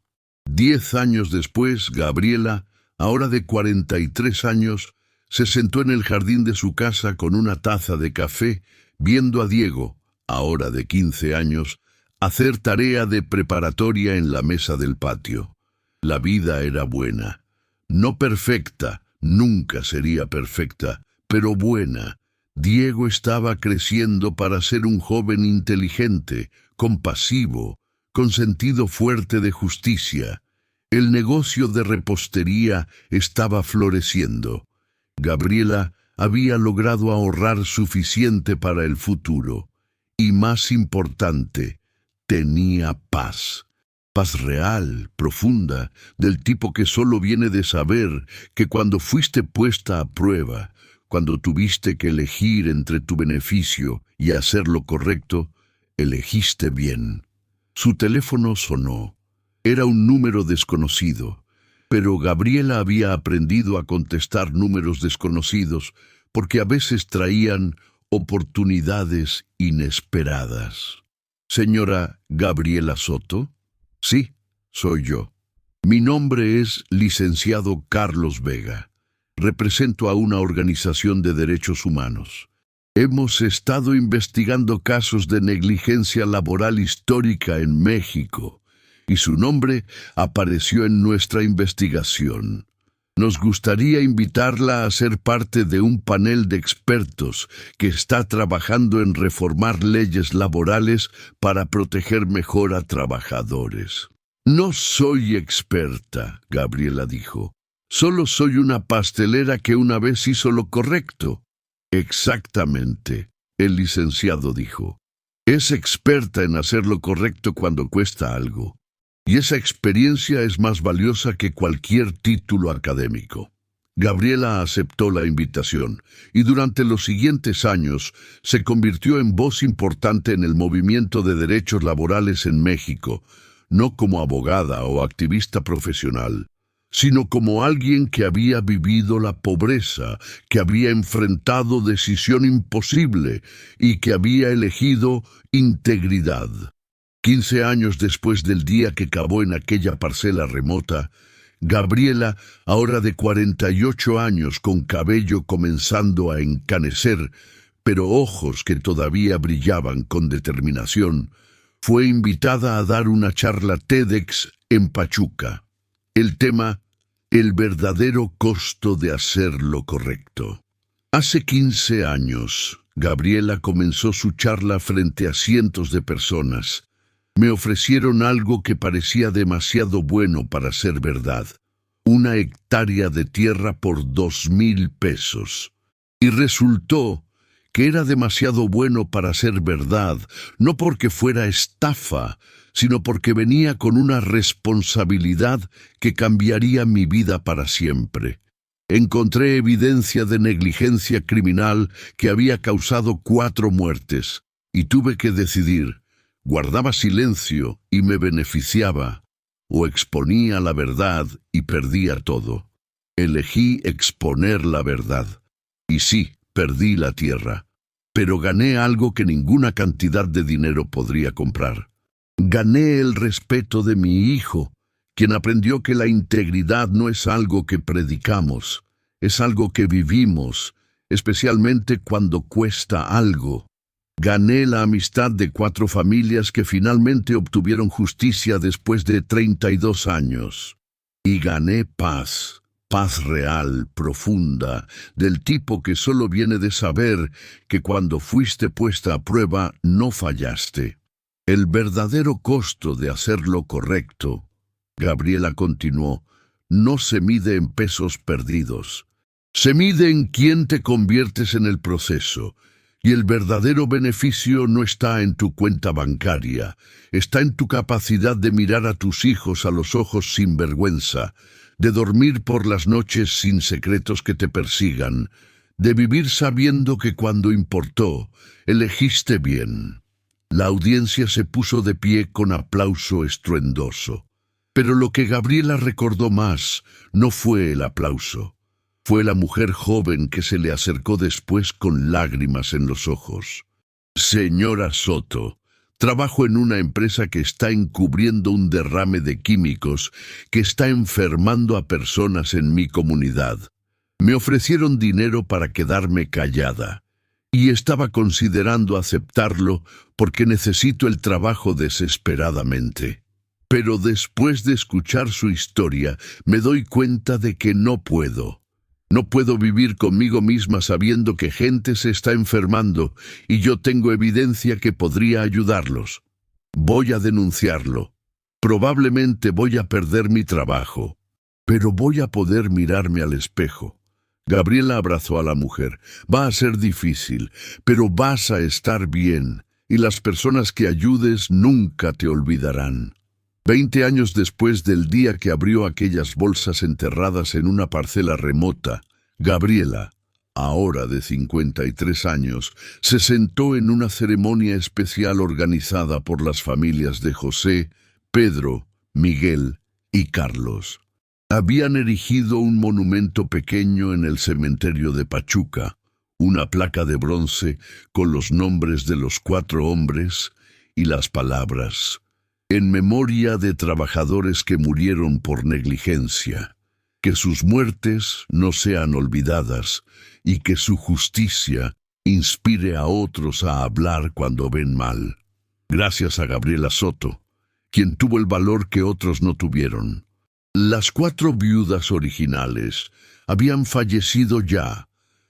10 años después, Gabriela, ahora de 43 años, se sentó en el jardín de su casa con una taza de café, viendo a Diego, ahora de 15 años, hacer tarea de preparatoria en la mesa del patio. La vida era buena, no perfecta, nunca sería perfecta, pero buena. Diego estaba creciendo para ser un joven inteligente, compasivo, con sentido fuerte de justicia. El negocio de repostería estaba floreciendo. Gabriela había logrado ahorrar suficiente para el futuro. Y más importante, tenía paz. Paz real, profunda, del tipo que solo viene de saber que cuando fuiste puesta a prueba, cuando tuviste que elegir entre tu beneficio y hacer lo correcto, elegiste bien. Su teléfono sonó. Era un número desconocido, pero Gabriela había aprendido a contestar números desconocidos porque a veces traían oportunidades inesperadas. ¿Señora Gabriela Soto? Sí, soy yo. Mi nombre es licenciado Carlos Vega. Represento a una organización de derechos humanos. Hemos estado investigando casos de negligencia laboral histórica en México, y su nombre apareció en nuestra investigación. Nos gustaría invitarla a ser parte de un panel de expertos que está trabajando en reformar leyes laborales para proteger mejor a trabajadores. No soy experta, Gabriela dijo. Solo soy una pastelera que una vez hizo lo correcto. Exactamente, el licenciado dijo. Es experta en hacer lo correcto cuando cuesta algo. Y esa experiencia es más valiosa que cualquier título académico. Gabriela aceptó la invitación y durante los siguientes años se convirtió en voz importante en el movimiento de derechos laborales en México, no como abogada o activista profesional, sino como alguien que había vivido la pobreza, que había enfrentado decisión imposible y que había elegido integridad. 15 años después del día que cavó en aquella parcela remota, Gabriela, ahora de 48 años con cabello comenzando a encanecer, pero ojos que todavía brillaban con determinación, fue invitada a dar una charla TEDx en Pachuca. El tema, el verdadero costo de hacer lo correcto. Hace 15 años, Gabriela comenzó su charla frente a cientos de personas. Me ofrecieron algo que parecía demasiado bueno para ser verdad. Una hectárea de tierra por 2,000 pesos. Y resultó que era demasiado bueno para ser verdad, no porque fuera estafa, sino porque venía con una responsabilidad que cambiaría mi vida para siempre. Encontré evidencia de negligencia criminal que había causado 4 muertes, y tuve que decidir. Guardaba silencio y me beneficiaba, o exponía la verdad y perdía todo. Elegí exponer la verdad. Y sí, perdí la tierra, pero gané algo que ninguna cantidad de dinero podría comprar. Gané el respeto de mi hijo, quien aprendió que la integridad no es algo que predicamos, es algo que vivimos, especialmente cuando cuesta algo. Gané la amistad de 4 familias que finalmente obtuvieron justicia después de 32 años. Y gané paz, paz real, profunda, del tipo que solo viene de saber que cuando fuiste puesta a prueba no fallaste. El verdadero costo de hacer lo correcto, Gabriela continuó, no se mide en pesos perdidos. Se mide en quién te conviertes en el proceso. Y el verdadero beneficio no está en tu cuenta bancaria, está en tu capacidad de mirar a tus hijos a los ojos sin vergüenza, de dormir por las noches sin secretos que te persigan, de vivir sabiendo que cuando importó, elegiste bien. La audiencia se puso de pie con aplauso estruendoso. Pero lo que Gabriela recordó más no fue el aplauso. Fue la mujer joven que se le acercó después con lágrimas en los ojos. Señora Soto, trabajo en una empresa que está encubriendo un derrame de químicos que está enfermando a personas en mi comunidad. Me ofrecieron dinero para quedarme callada, y estaba considerando aceptarlo porque necesito el trabajo desesperadamente. Pero después de escuchar su historia, me doy cuenta de que no puedo. No puedo vivir conmigo misma sabiendo que gente se está enfermando y yo tengo evidencia que podría ayudarlos. Voy a denunciarlo. Probablemente voy a perder mi trabajo, pero voy a poder mirarme al espejo. Gabriela abrazó a la mujer. Va a ser difícil, pero vas a estar bien, y las personas que ayudes nunca te olvidarán. 20 años después del día que abrió aquellas bolsas enterradas en una parcela remota, Gabriela, ahora de 53 años, se sentó en una ceremonia especial organizada por las familias de José, Pedro, Miguel y Carlos. Habían erigido un monumento pequeño en el cementerio de Pachuca, una placa de bronce con los nombres de los 4 hombres y las palabras: en memoria de trabajadores que murieron por negligencia, que sus muertes no sean olvidadas y que su justicia inspire a otros a hablar cuando ven mal. Gracias a Gabriela Soto, quien tuvo el valor que otros no tuvieron. Las 4 viudas originales habían fallecido ya.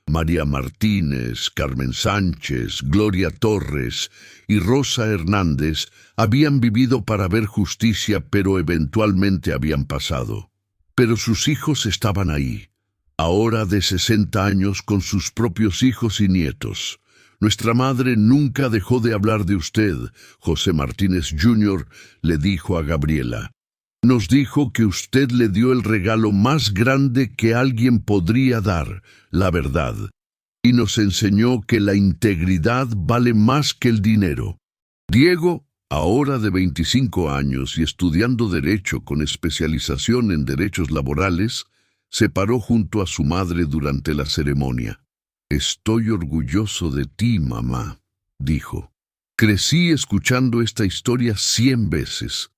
María Martínez, Carmen Sánchez, Gloria Torres y Rosa Hernández habían vivido para ver justicia, pero eventualmente habían pasado. Pero sus hijos estaban ahí, ahora de 60 años con sus propios hijos y nietos. Nuestra madre nunca dejó de hablar de usted, José Martínez Jr. le dijo a Gabriela. Nos dijo que usted le dio el regalo más grande que alguien podría dar, la verdad, y nos enseñó que la integridad vale más que el dinero. Diego, ahora de 25 años y estudiando Derecho con especialización en derechos laborales, se paró junto a su madre durante la ceremonia. Estoy orgulloso de ti, mamá, dijo. Crecí escuchando esta historia 100 veces.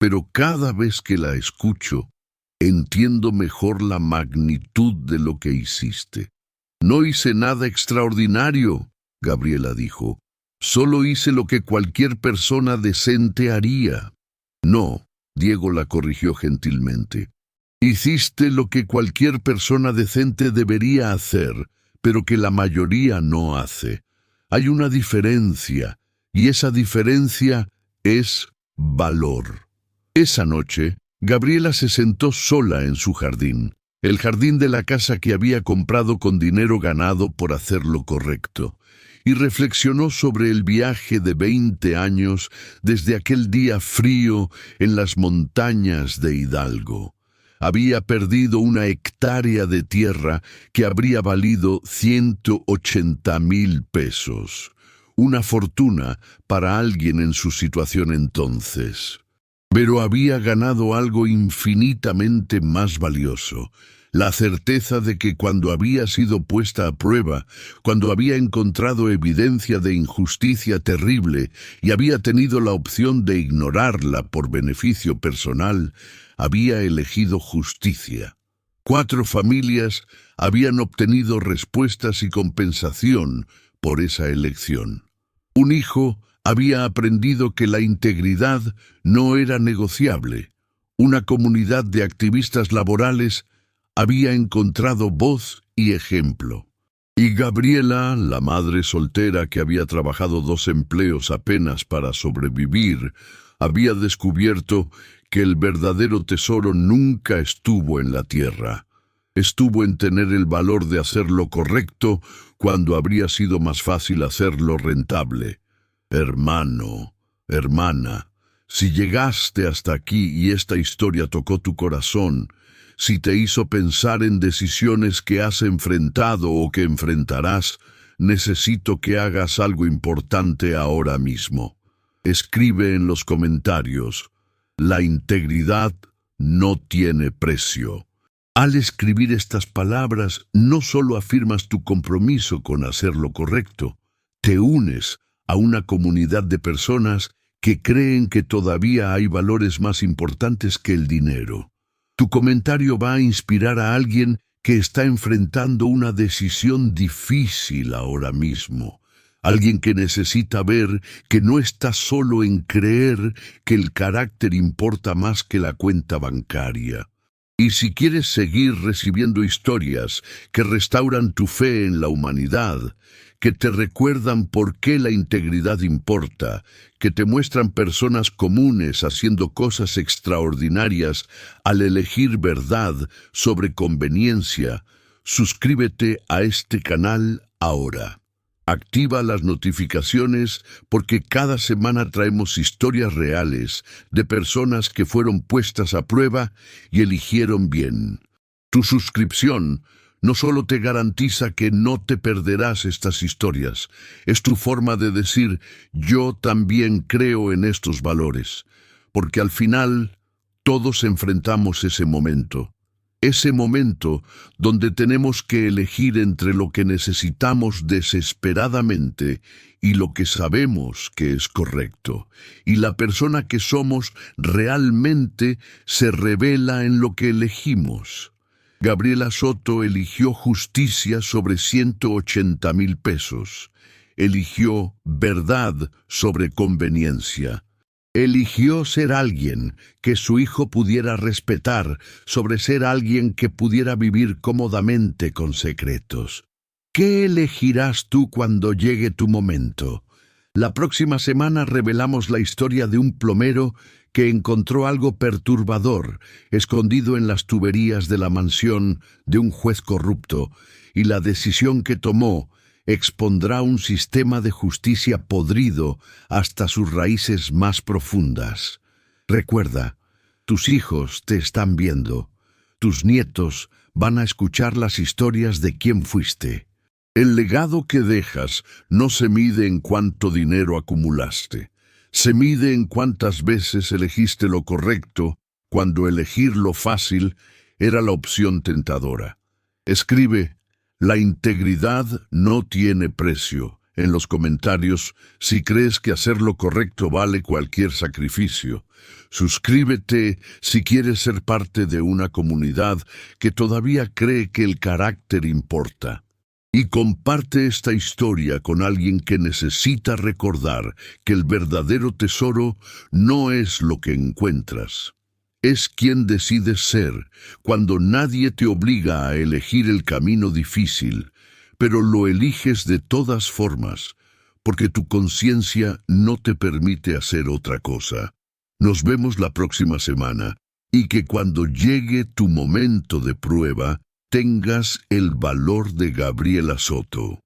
Pero cada vez que la escucho, entiendo mejor la magnitud de lo que hiciste. No hice nada extraordinario, Gabriela dijo. Solo hice lo que cualquier persona decente haría. No, Diego la corrigió gentilmente. Hiciste lo que cualquier persona decente debería hacer, pero que la mayoría no hace. Hay una diferencia, y esa diferencia es valor. Esa noche, Gabriela se sentó sola en su jardín, el jardín de la casa que había comprado con dinero ganado por hacer lo correcto, y reflexionó sobre el viaje de 20 años desde aquel día frío en las montañas de Hidalgo. Había perdido una hectárea de tierra que habría valido 180,000 pesos, una fortuna para alguien en su situación entonces. Pero había ganado algo infinitamente más valioso, la certeza de que cuando había sido puesta a prueba, cuando había encontrado evidencia de injusticia terrible y había tenido la opción de ignorarla por beneficio personal, había elegido justicia. 4 familias habían obtenido respuestas y compensación por esa elección. Un hijo había aprendido que la integridad no era negociable. Una comunidad de activistas laborales había encontrado voz y ejemplo. Y Gabriela, la madre soltera que había trabajado 2 empleos apenas para sobrevivir, había descubierto que el verdadero tesoro nunca estuvo en la tierra. Estuvo en tener el valor de hacer lo correcto cuando habría sido más fácil hacerlo rentable. Hermano, hermana, si llegaste hasta aquí y esta historia tocó tu corazón, si te hizo pensar en decisiones que has enfrentado o que enfrentarás, necesito que hagas algo importante ahora mismo. Escribe en los comentarios: la integridad no tiene precio. Al escribir estas palabras, no solo afirmas tu compromiso con hacer lo correcto, te unes a una comunidad de personas que creen que todavía hay valores más importantes que el dinero. Tu comentario va a inspirar a alguien que está enfrentando una decisión difícil ahora mismo. Alguien que necesita ver que no está solo en creer que el carácter importa más que la cuenta bancaria. Y si quieres seguir recibiendo historias que restauran tu fe en la humanidad, que te recuerdan por qué la integridad importa, que te muestran personas comunes haciendo cosas extraordinarias al elegir verdad sobre conveniencia, suscríbete a este canal ahora. Activa las notificaciones porque cada semana traemos historias reales de personas que fueron puestas a prueba y eligieron bien. Tu suscripción no solo te garantiza que no te perderás estas historias, es tu forma de decir, yo también creo en estos valores, porque al final todos enfrentamos ese momento. Ese momento donde tenemos que elegir entre lo que necesitamos desesperadamente y lo que sabemos que es correcto. Y la persona que somos realmente se revela en lo que elegimos. Gabriela Soto eligió justicia sobre 180,000 pesos. Eligió verdad sobre conveniencia. Eligió ser alguien que su hijo pudiera respetar sobre ser alguien que pudiera vivir cómodamente con secretos. ¿Qué elegirás tú cuando llegue tu momento? La próxima semana revelamos la historia de un plomero que encontró algo perturbador escondido en las tuberías de la mansión de un juez corrupto, y la decisión que tomó expondrá un sistema de justicia podrido hasta sus raíces más profundas. Recuerda, tus hijos te están viendo. Tus nietos van a escuchar las historias de quién fuiste. El legado que dejas no se mide en cuánto dinero acumulaste. Se mide en cuántas veces elegiste lo correcto cuando elegir lo fácil era la opción tentadora. Escribe: la integridad no tiene precio en los comentarios si crees que hacer lo correcto vale cualquier sacrificio. Suscríbete si quieres ser parte de una comunidad que todavía cree que el carácter importa. Y comparte esta historia con alguien que necesita recordar que el verdadero tesoro no es lo que encuentras. Es quien decides ser cuando nadie te obliga a elegir el camino difícil, pero lo eliges de todas formas, porque tu conciencia no te permite hacer otra cosa. Nos vemos la próxima semana, y que cuando llegue tu momento de prueba, tengas el valor de Gabriela Soto.